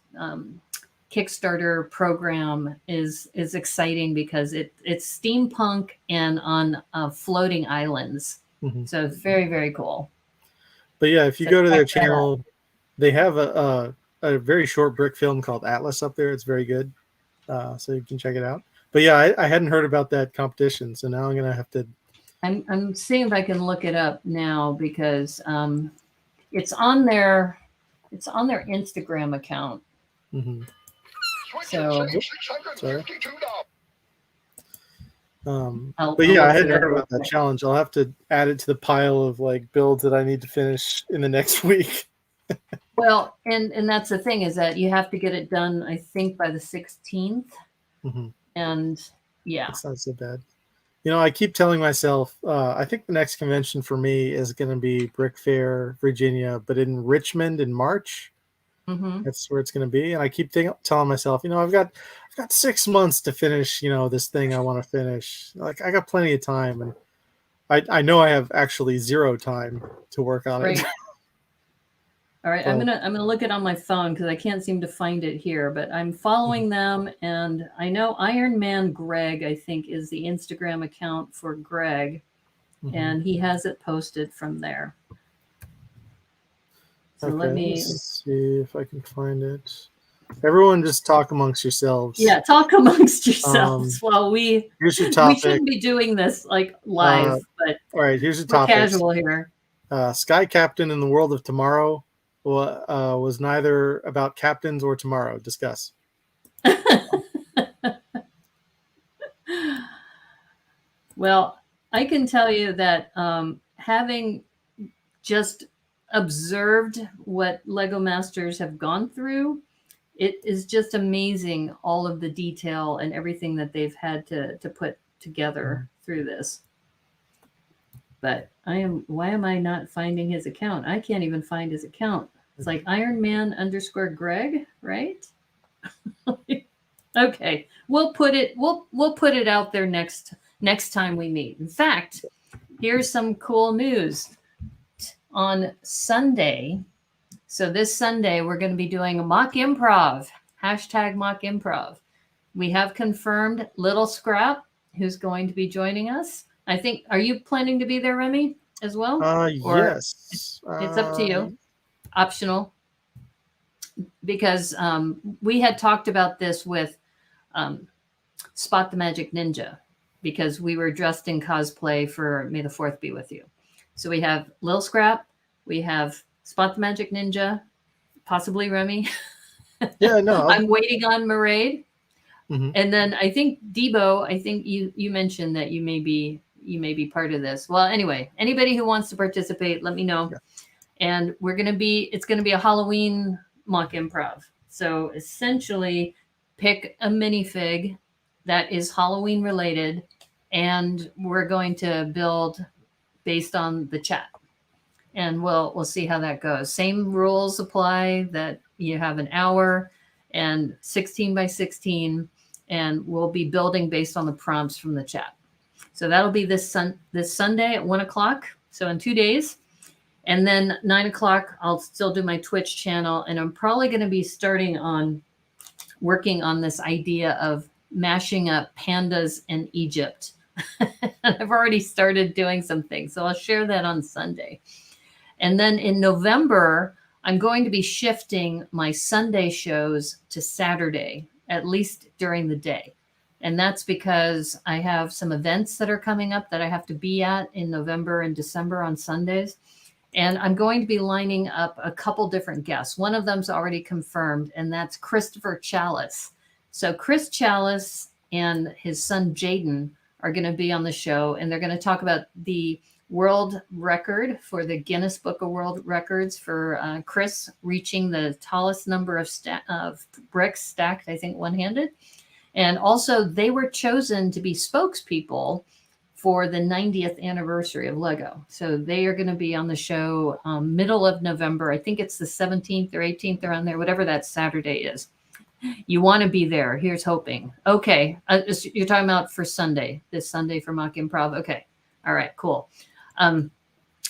Kickstarter program is exciting because it's steampunk and on floating islands. So it's very, very cool. But yeah, if you go to their channel, they have a very short brick film called Atlas up there. It's very good. So you can check it out. But yeah, I hadn't heard about that competition. So now I'm going to have to. I'm seeing if I can look it up now because it's on their Instagram account. So, but yeah, I hadn't heard about that challenge. I'll have to add it to the pile of like builds that I need to finish in the next week. Well, and that's the thing is that you have to get it done, I think, by the 16th. And yeah, it's not so bad. I keep telling myself, I think the next convention for me is going to be Brick Fair, Virginia, but in Richmond in March. That's where it's going to be. And I keep telling myself, I've got 6 months to finish, this thing I want to finish. Like, I got plenty of time. And I know I have actually 0 time to work on it. All right. I'm gonna look it on my phone because I can't seem to find it here, but I'm following them. And I know Iron Man Greg, I think, is the Instagram account for Greg. And he has it posted from there. So let me see if I can find it. Everyone just talk amongst yourselves. Yeah, talk amongst yourselves. Well, here's your topic. We shouldn't be doing this like live, but all right, here's your topic. Casual here. Sky Captain in the World of Tomorrow was neither about captains or tomorrow. Discuss. Well, I can tell you that having just observed what LEGOMasters have gone through, it is just amazing, all of the detail and everything that they've had to put together through this. But why am I not finding his account? I can't even find his account. It's like Ironman_Greg, right? Okay, we'll put it out there next time we meet. In fact, here's some cool news. On Sunday, so this Sunday, we're going to be doing a mock improv, #mock improv. We have confirmed Little Scrap, who's going to be joining us. I think, are you planning to be there, Remy, as well? Yes. It's up to you. Optional. Because we had talked about this with Spot the Magic Ninja, because we were dressed in cosplay for May the 4th be with you. So we have Lil Scrap, we have Spot the Magic Ninja, possibly Remy. Yeah, no. I'm waiting on Maraid. And then I think Debo, I think you mentioned that you may be part of this. Well, anyway, anybody who wants to participate, let me know. Yeah. And it's going to be a Halloween mock improv. So essentially, pick a minifig that is Halloween related, and we're going to build based on the chat. And we'll see how that goes. Same rules apply, that you have an hour and 16 by 16, and we'll be building based on the prompts from the chat. So that'll be this Sunday at 1 o'clock. So in 2 days. And then 9 o'clock, I'll still do my Twitch channel, and I'm probably going to be working on this idea of mashing up pandas and Egypt. I've already started doing some things, so I'll share that on Sunday. And then in November, I'm going to be shifting my Sunday shows to Saturday, at least during the day. And that's because I have some events that are coming up that I have to be at in November and December on Sundays. And I'm going to be lining up a couple different guests. One of them's already confirmed, and that's Christopher Chalice. So Chris Chalice and his son Jaden are going to be on the show, and they're going to talk about the world record for the Guinness Book of World Records for Chris reaching the tallest number of bricks stacked, I think, one-handed. And also, they were chosen to be spokespeople for the 90th anniversary of Lego. So they are going to be on the show middle of November. I think it's the 17th or 18th around there, whatever that Saturday is. You want to be there. Here's hoping. Okay. You're talking about for Sunday, this Sunday for mock improv. Okay. All right, cool. And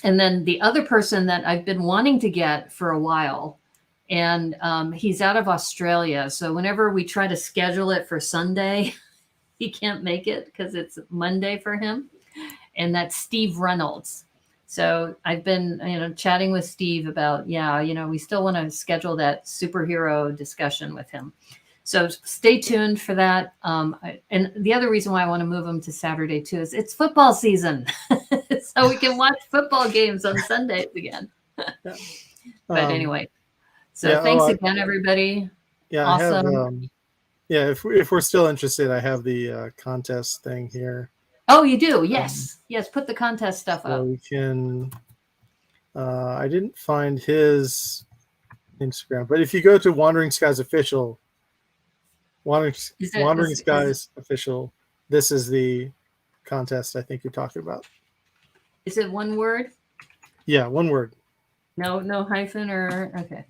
then the other person that I've been wanting to get for a while, and he's out of Australia. So whenever we try to schedule it for Sunday, he can't make it because it's Monday for him. And that's Steve Reynolds. So I've been, chatting with Steve about, we still want to schedule that superhero discussion with him. So stay tuned for that. And the other reason why I want to move him to Saturday too is it's football season. So we can watch football games on Sundays again. But anyway, so thanks again, everybody. Yeah, awesome. If we're still interested, I have the contest thing here. Oh, you do? Yes. Yes, put the contest stuff up. We can, I didn't find his Instagram, but if you go to Wandering Skies Official, Wandering Skies Official, this is the contest I think you're talking about. Is it one word? Yeah, one word. No hyphen or, okay.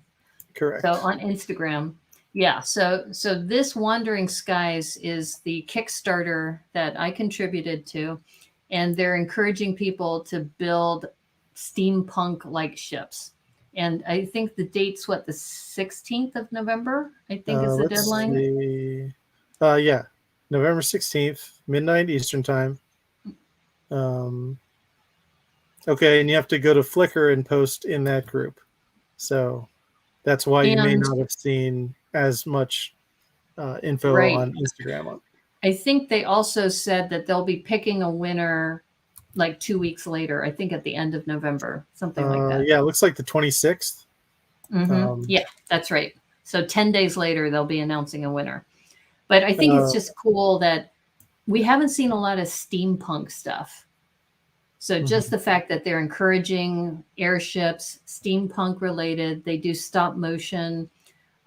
Correct. So on Instagram. Yeah, so this Wandering Skies is the Kickstarter that I contributed to, and they're encouraging people to build steampunk-like ships. And I think the date's the 16th of November, I think is the deadline. Yeah, November 16th, midnight Eastern time. Okay, and you have to go to Flickr and post in that group. So that's why you may not have seen as much info on Instagram. I think they also said that they'll be picking a winner like 2 weeks later, I think at the end of November, something like that. Yeah, it looks like the 26th. Yeah, that's right. So 10 days later, they'll be announcing a winner. But I think it's just cool that we haven't seen a lot of steampunk stuff. So just the fact that they're encouraging airships, steampunk related, they do stop motion.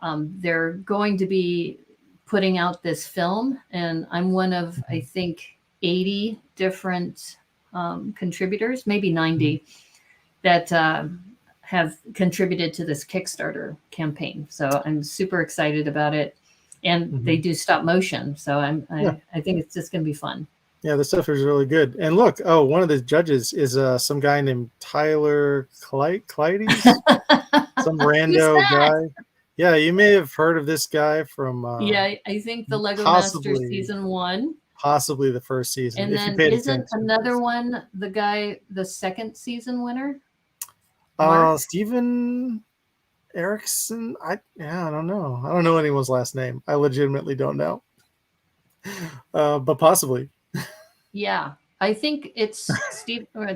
They're going to be putting out this film, and I'm one of, I think, 80 different contributors, maybe 90, that have contributed to this Kickstarter campaign. So I'm super excited about it. And they do stop motion. So I think it's just going to be fun. Yeah, the stuff is really good. And look, one of the judges is some guy named Tyler Clydes, some rando guy. Yeah, you may have heard of this guy from. Yeah, I think the LEGOMasters season 1. Possibly the first season. And then isn't another one the guy, the second season winner? Steven Erickson. I don't know. I don't know anyone's last name. I legitimately don't know. But possibly. Yeah, I think it's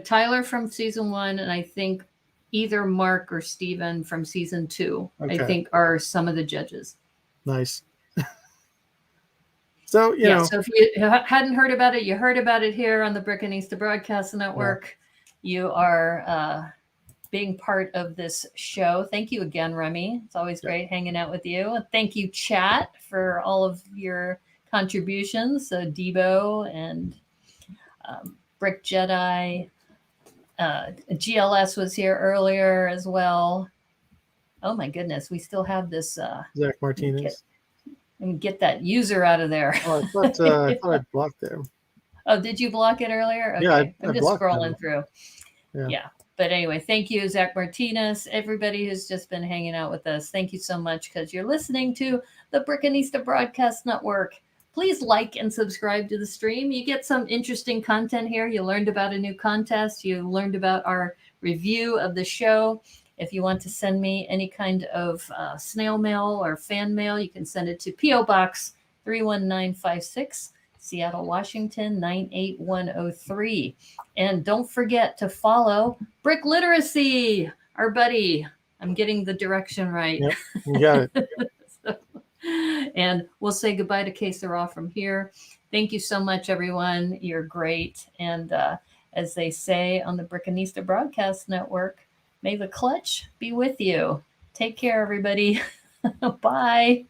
Tyler from season 1, and I think either Mark or Steven from season 2. I think are some of the judges. Nice. So you know, so if you hadn't heard about it, you heard about it here on the Brickminster Broadcast Network. Yeah. You are being part of this show. Thank you again, Remy. It's always great hanging out with you. Thank you, chat, for all of your contributions. Debo and Brick Jedi. GLS was here earlier as well. Oh my goodness, we still have this. Zach Martinez. Let me get that user out of there. Oh, I thought I blocked them. Oh, did you block it earlier? Okay. Yeah, I'm just scrolling through. Yeah. But anyway, thank you, Zach Martinez, everybody who's just been hanging out with us. Thank you so much, because you're listening to the Brickminster Broadcast Network. Please like and subscribe to the stream. You get some interesting content here. You learned about a new contest. You learned about our review of the show. If you want to send me any kind of snail mail or fan mail, you can send it to P.O. Box 31956, Seattle, Washington, 98103. And don't forget to follow Brick Literacy, our buddy. I'm getting the direction right. Yep, you got it. And we'll say goodbye to Que Sera from here. Thank you so much, everyone. You're great. And as they say on the Brickminster Broadcast Network, may the clutch be with you. Take care, everybody. Bye.